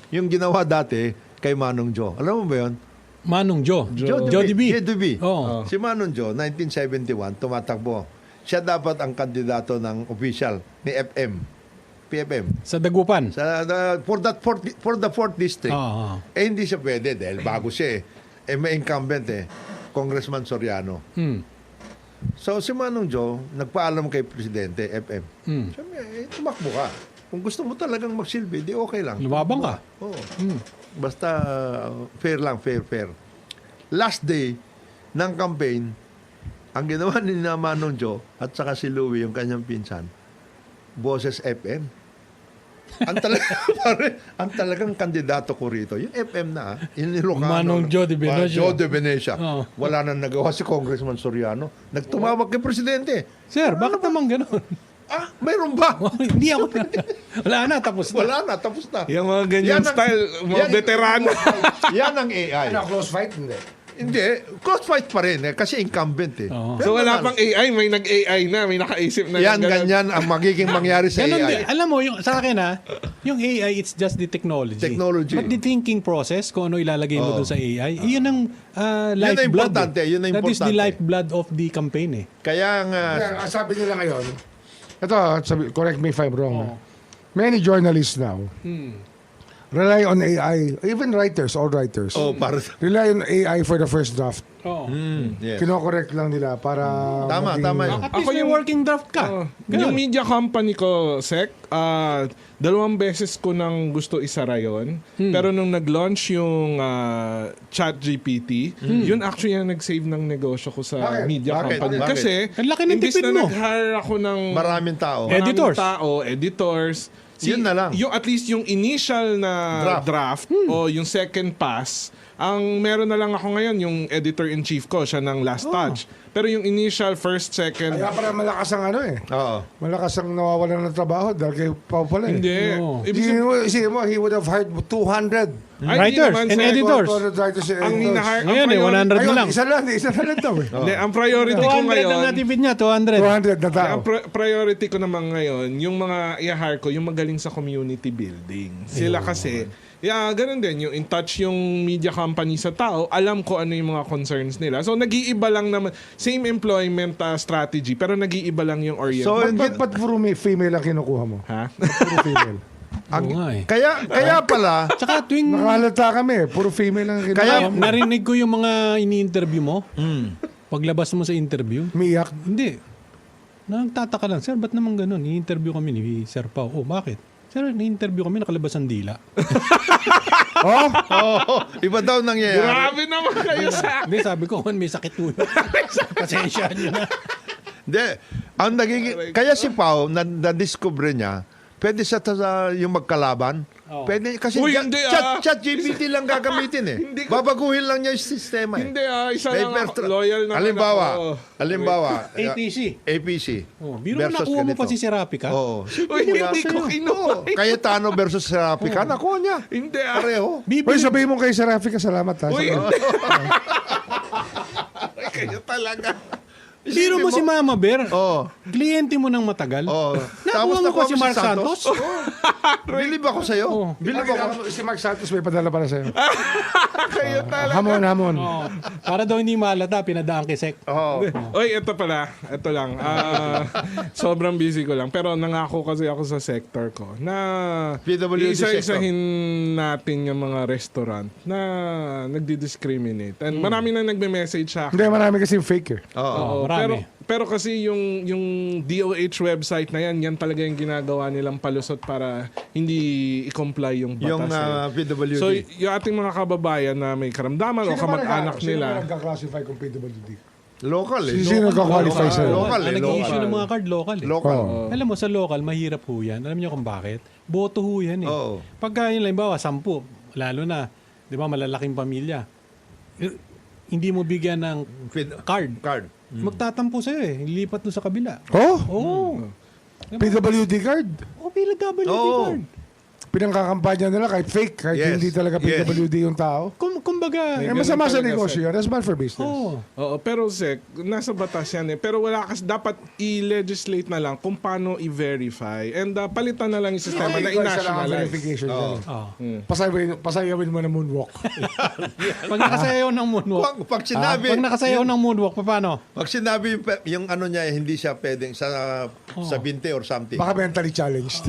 Yung ginawa dati kay Manong Jo. Alam mo ba yun? Manong Jo. Jody B. Jody B. Oo. Si Manong Jo, 1971, tumatakbo. Siya dapat ang kandidato ng official ni PFM. Sa Dagupan. For the fourth district. Oo. Hindi siya pwede dahil bago siya eh. May incumbent Congressman Soriano. Hmm. So si Manong Jo, nagpaalam kay Presidente, FM. Sabi, tumakbo ka. Kung gusto mo talagang magsilbi, di okay lang. Lumabang ka. Oo. Basta fair lang, fair. Last day ng campaign, ang ginawa ni Manong Jo at saka si Louie, yung kanyang pinsan, boses FM. ang talagang kandidato ko rito, yung FM na, yung Ilocano. Manong Jo de Venecia. Jo de Venecia. Oo. Wala nang nagawa si Congressman Soriano. Nagtumawag kay Presidente. Sir, bakit naman ganun? Mayroon ba? Hindi ako wala na, tapos na. Wala na, tapos na. Yung mga ganyan style, mga veterano. Yan ang AI. Close fight? Hindi. Hindi, crossfight pa rin kasi incumbent Oo. So wala pang AI, may nag-AI na, may nakaisip na. Yan, ng ganun. ganyan ang magiging mangyari sa Ganun AI. din. Alam mo, yung, sa akin yung AI, it's just the technology. Technology. But the thinking process, kung ano ilalagay mo Oo. doon sa AI, yun ang lifeblood. ang importante, yun ang That is the importante. lifeblood of the campaign eh. Kaya nga, Ang sabi nila ngayon, correct me if I'm wrong. Many journalists now rely on AI, even writers, all writers, para rely on AI for the first draft. Oo. yes. Kino-correct lang nila para Tama, tama yun. At Ako least may yung- working draft ka. Yung media company ko, Sec, 2 beses ko nang gusto isara yun. Pero nung nag-launch yung ChatGPT, yun actually yung nag-save ng negosyo ko sa Bakit? media Bakit? company. Bakit? Kasi, Ang laki ng imbis tipid na mo. nag-hire ako ng Maraming tao. Eh, editors, Yun na lang. Yung at least yung initial na draft o yung second pass, ang meron na lang ako ngayon yung editor-in-chief ko, siya ng Last Touch. Pero yung initial, first, second, Kaya para malakas ang Oo. malakas ang nawawalan ng trabaho dahil kay Pao pala eh. hindi. Oo. Ibig sabihin- Isipin mo, he would have hired 200. Ay, hindi Writers naman, and Sec. editors. 200 writers and Ang editors. hinahire, Ngayon eh, 100 na Ayun, lang. isa lang daw eh. Hindi, ang priority ko 200 ngayon, ang natipid niya, 200. 200 na tao. ang priority ko naman ngayon, yung mga i-hire ko, yung magaling sa community building. Sila kasi, ganun din, yung in touch yung media company sa tao, alam ko ano yung mga concerns nila. So, nag-iiba lang naman, same employment strategy, pero nag-iiba lang yung orient. So, Ba't puro female ang kinukuha mo? ha? Puro female. Oo nga eh. Kaya pala, Tsaka tuwing Nakahalata kami, puro female ang kinukuha. Kaya- narinig ko yung mga ini-interview mo, paglabas mo sa interview, Miyak. hindi. Nagtataka lang, sir, ba't naman ganun? I-interview kami ni Sir Pao. Oh, bakit? Sir, na-interview kami, nakalabas ang dila. Oh, Oo, iba daw nangyayari. Grabe naman kayo sa Hindi, sabi ko, may sakit po. Pasensya nyo na. Hindi. Ang nagiging, kaya si Pao, na-discover niya, pwede sa yung magkalaban. Oo. Pwede, kasi Uy, hindi, chat GPT lang gagamitin eh. Hindi ko- Babaguhin lang niya yung sistema eh. Hindi isa May lang first- ako. Loyal naman Halimbawa, ako. halimbawa, APC. APC. Oh, biro mo versus nakuha mo ganito. pa si Serapika. Oo. Uy, hindi ko kinuha. Cayetano versus Serapika, nakuha niya. Hindi Pareho. Uy, sabihin mo kay Serapika, salamat ha. Uy, Kayo talaga. Biro mo si Mama Bear. Oo. Kliyente mo ng matagal. Oo. Nakuha mo pa si Mark Santos. Bilib ako sa'yo. Oo. Bilib ako. Si Mark Santos may padala para sa'yo. kayo talaga. Hamon. Oh, para daw hindi malata, pinadaan kay Sek. Oo. Oy, ito pala. Ito lang. Sobrang busy ko lang. Pero nangako kasi ako sa sector ko na PWD isa-isahin natin yung mga restaurant na nagdi-discriminate. And marami na nagme-message sa akin. Hindi, marami kasing fake eh. Oo. Marami. Pero kasi yung DOH website na yan talaga yung ginagawa nilang palusot para hindi i-comply yung batas. Yung PWD. So, yung ating mga kababayan na may karamdaman o kamag-anak Sino nila, nagka-classify kung PWD? Local eh. Sino nagka-qualify sa'yo? Local eh. Ang nag-i-issue Local. ng mga card, local eh. Local. Oo. Alam mo, sa local, mahirap ho yan. Alam niyo kung bakit? Boto ho yan eh. Oo. Pagka yun, halimbawa, 10, lalo na, di ba, malalaking pamilya, hindi mo bigyan ng card. Magtatampo sa'yo eh. Lipat doon sa kabila. Oh, Oo. PWD card. Oh, PWD Oo. card. Pinangkakampanya nila kahit fake, kahit Yes. hindi talaga Yes. PWD yung tao. Kumbaga, Eh, ganun masama sa talaga, negosyo yan. That's bad for business. oh, oo, pero Sek, nasa batas yan eh. Pero wala kasi, dapat i-legislate na lang kung paano i-verify. And palitan na lang yung sistema na Isa lang ang i-nationalize. verification. Oo. yan. oh. Pasayawin mo na moonwalk. Pag nakasayaw ng moonwalk, Pag sinabi, pag nakasayaw ng moonwalk, paano? pag sinabi yung ano niya, hindi siya pwedeng sa 20 or something. Baka mentally challenged.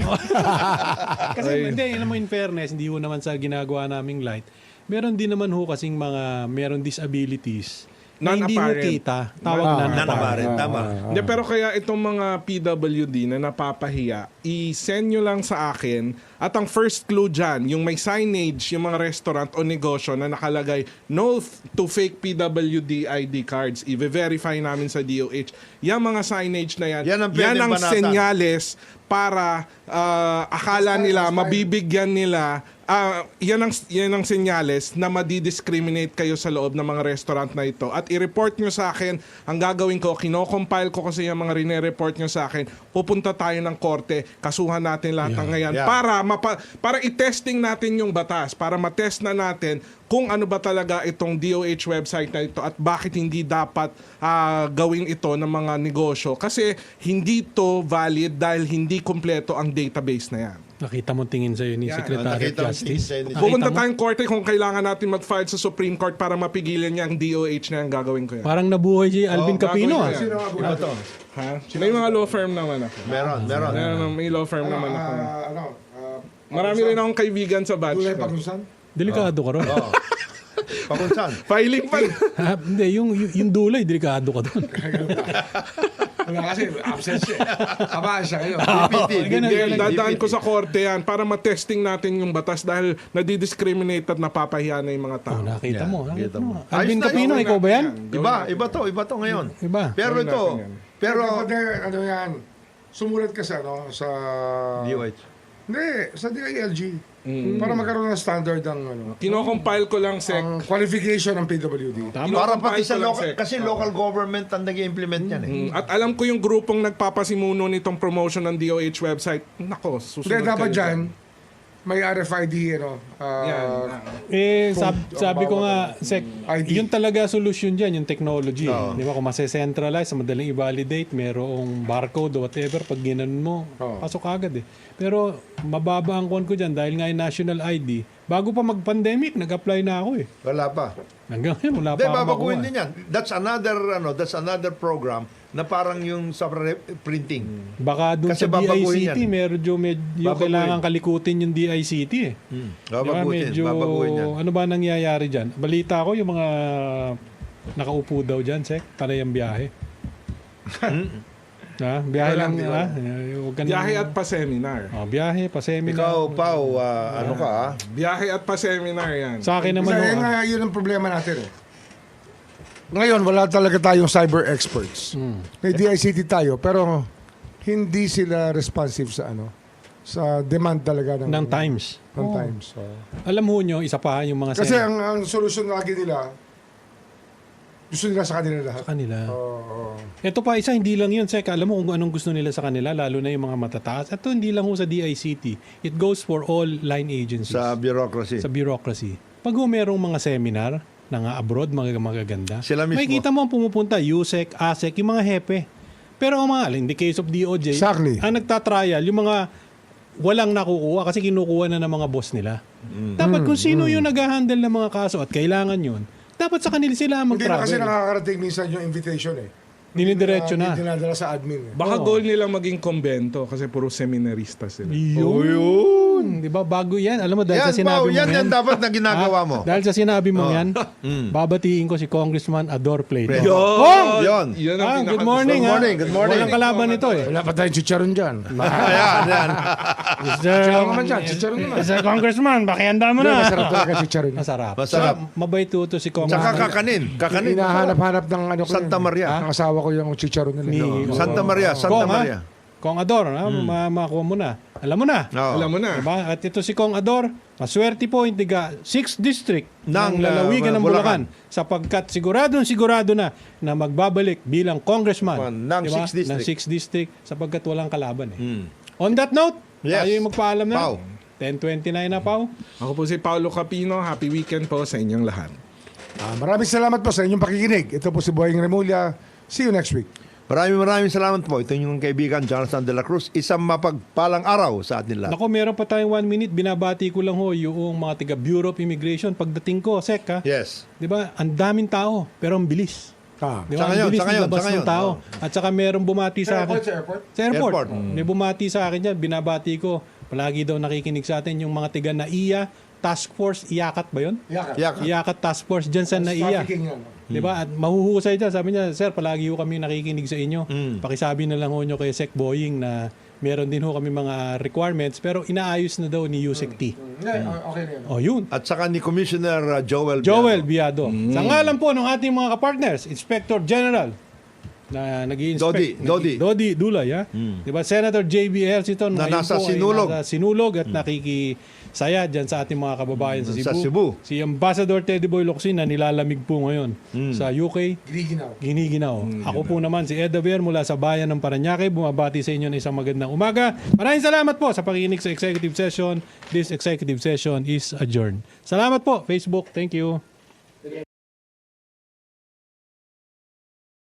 Kasi hindi, alam mo, in fairness, hindi ho naman sa ginagawa naming light. Meron din naman ho kasing mga meron disabilities na hindi ho Non-apparent. kita. Tawag non-apparent. Nanamarin, tama. Hindi, pero kaya itong mga PWD na napapahiya, i-send nyo lang sa akin at ang first clue dyan, yung may signage, yung mga restaurant o negosyo na nakalagay no to fake PWD ID cards, i-verify namin sa DOH. Yung mga signage na yan, Yan ang pwedeng banatan. senyales para akala nila, mabibigyan nila yan ang senyales na madi-discriminate kayo sa loob ng mga restaurant na ito. At i-report nyo sa akin, ang gagawin ko, kino-compile ko kasi yung mga rine-report nyo sa akin, pupunta tayo ng korte, kasuhan natin lahat ng ngayon Yeah. para i-testing natin yung batas, para matest na natin kung ano ba talaga itong DOH website na ito at bakit hindi dapat gawin ito ng mga negosyo. Kasi hindi to valid dahil hindi kompleto ang database na yan. Nakita mo tingin sa'yo ni Secretary of nakita mo tingin Justice. sa'yo ni- Nakita Pupunta mo? tayong korte kung kailangan natin mag-file sa Supreme Court para mapigilan niya ang DOH na yan. Gagawin ko yan. Parang nabuhay si Alvin Oo, Capino. gagawin Ah. ko yan. Ano to? Ha? May mga law firm naman ako. Meron. May law firm naman ako. Ano? Marami rin akong kaibigan sa batch Tulay ko. Pagunsan? Delikado ka ron. Oo. Pakunsan. Filing pa. Hindi, yung dulay, delikado ka doon. Wala kasi, absent siya. Abaan siya kayo. DPT. ganun, Hindi, ganun. dadaan ko sa korte yan para matesting natin yung batas dahil nadidiscriminate at napapahiya na yung mga tao. Oh, nakita mo. Kita Nakita mo. mo. Alvin Ayos na, Capino, gawin ikaw ba yan? natin Iba to ngayon. Iba. Pero Gawin ito, natin yan. pero ano yan, sumulat ka sa, sa... DOH. Hindi, sa DILG. Para magkaroon ng standard ang, Kino-compile ko lang, Sek. ang qualification ng PWD. Para pati sa Kino-compile ko lang, local, Sek. kasi local government ang nag-implement yan eh. At alam ko yung grupong nagpapasimuno nitong promotion ng DOH website. Nako, susunod Hindi, dapat kayo dyan, may RFID, Yan. Sabi ko nga, Sek, ID. yun talaga solusyon dyan, yung technology. Di ba? Kung mase-centralize, madaling i-validate, merong barcode o whatever, pag ginanon mo, pasok agad eh. Pero mababa ang kuwan ko dyan dahil nga yung national ID. Bago pa mag-pandemic, nag-apply na ako eh. Wala pa. Hanggang ngayon, wala Hindi, pa ako babaguhin makuha. din yan. That's another program na parang yung sa printing. Baka doon Kasi sa babaguhin DICT, yan. medyo Babaguhin. kailangan kalikutin yung DICT eh. Babaguhin yan. Ano ba nangyayari dyan? Balita ko yung mga nakaupo daw dyan, Sek, panay ang biyahe. Biyahe lang. Di ba? Huwag ka Biyahe at pa-seminar. biyahe, pa-seminar. Ikaw, Pao, ano ka? Biyahe at pa-seminar yan. Sa akin naman, Kasi nga, yun ang problema natin eh. Ngayon, wala talaga tayong cyber experts. May DICT tayo, pero hindi sila responsive sa sa demand talaga ng times. ng times. So. Alam mo nyo, isa pa yung mga Kasi ang solusyon lagi nila, gusto nila sa kanila lahat. kanila. Oo. Ito pa isa, hindi lang yun. Seka, alam mo kung anong gusto nila sa kanila, lalo na yung mga matataas. Ito hindi lang ho sa DICT. It goes for all line agencies. Sa bureaucracy. Sa bureaucracy. Pag ho merong mga seminar na abroad, mga magaganda, Sila mismo. may kita mo ang pumupunta, USEC, ASEC, yung mga hepe. Pero ang mga, in the case of DOJ, Exactly. ang nagtatrial, yung mga walang nakukuha kasi kinukuha na ng mga boss nila. Dapat kung sino yung nag-handle ng mga kaso at kailangan yun, dapat sa kanila sila Hindi na kasi mag-travel. nakakarating minsan yung invitation eh. Dinidiretso na. Hindi dinadala sa admin eh. Baka goal nila maging kombento kasi puro seminarista sila. Yun. Di ba? Bago yan. Alam mo, dahil Yan, sa sinabi Pao, mo yan dapat na ginagawa mo. Dahil sa sinabi mo yan, babatiin ko si Congressman Ador Plato. Yun. Yun ang Good morning, Good morning, good morning. Walang kalaban nito eh. Wala pa tayong chicharon dyan. Ayan. Chicharon naman dyan, chicharon naman. Mr. Congressman, bakihanda mo na. Masarap talaga chicharon. Masarap. Masarap. Mabait to si Tsaka Congressman. kakanin. Kakanin. Hinahanap-hanap ng ko Santa yun. Maria. Ng asawa ko yung chicharon nila. Santa Maria. Santa Kong, Maria. Kong Ador, makuha mo na. Alam mo na. Oo. Alam mo na. Diba? At ito si Kong Ador, maswerte po yung tiga 6th District ng Ng, lalawigan ng Bulacan. Bulacan sapagkat sigurado na magbabalik bilang congressman Ng diba? 6th District. Ng 6th District sapagkat walang kalaban eh. On that note, Yes. tayo yung magpaalam na. Pao. 10:29 na, Pao. Ako po si Paolo Capino. Happy weekend po sa inyong lahat. Maraming salamat po sa inyong pakikinig. Ito po si Boyeng Remulla. See you next week. Maraming salamat po. Ito yung kaibigan, Jonathan De La Cruz. Isang mapagpalang araw sa atin lahat. Nako, meron pa tayong 1 minute. Binabati ko lang ho yung mga taga Bureau of Immigration. Pagdating ko, Sek, ha? Yes. Di ba? Ang daming tao, pero ang bilis. Di ba? Sa Ang ngayon, bilis sa ngayon, nilabas sa ng ngayon. tao. At saka merong bumati sa akin. Sa airport? Sa airport. Airport. May bumati sa akin dyan. Binabati ko. Palagi daw nakikinig sa atin yung mga tiga NAIA Task Force. Iyakat ba yun? Yak. Iyakat Task Force dyan sa NAIA. Di ba? At mahuhusay dyan. Sabi niya, Sir, palagi ho kami nakikinig sa inyo. Pakisabi na lang ho nyo kay Sec Boying na meron din ho kami mga requirements pero inaayos na daw ni USEC-T. Okay na yun. O yun. At saka ni Commissioner Joel Joel Biado. Sa ngalan po ng ating mga kapartners, Inspector General na nag-i-inspect. Dodi. Dulay, ha? Di ba? Senator J.B. Elsiton Na ngayon nasa po ay Sinulog. nasa Sinulog at nakikisaya dyan sa ating mga kababayan sa Cebu. Sa Cebu. Si Ambassador Teddy Boy Locsin na nilalamig po ngayon sa UK. Giniginaw. Giniginaw. Ako po naman si Ed Davier mula sa bayan ng Paranaque. Bumabati sa inyo ng isang magandang umaga. Maraming salamat po sa pakikinig sa executive session. This executive session is adjourned. Salamat po, Facebook. Thank you.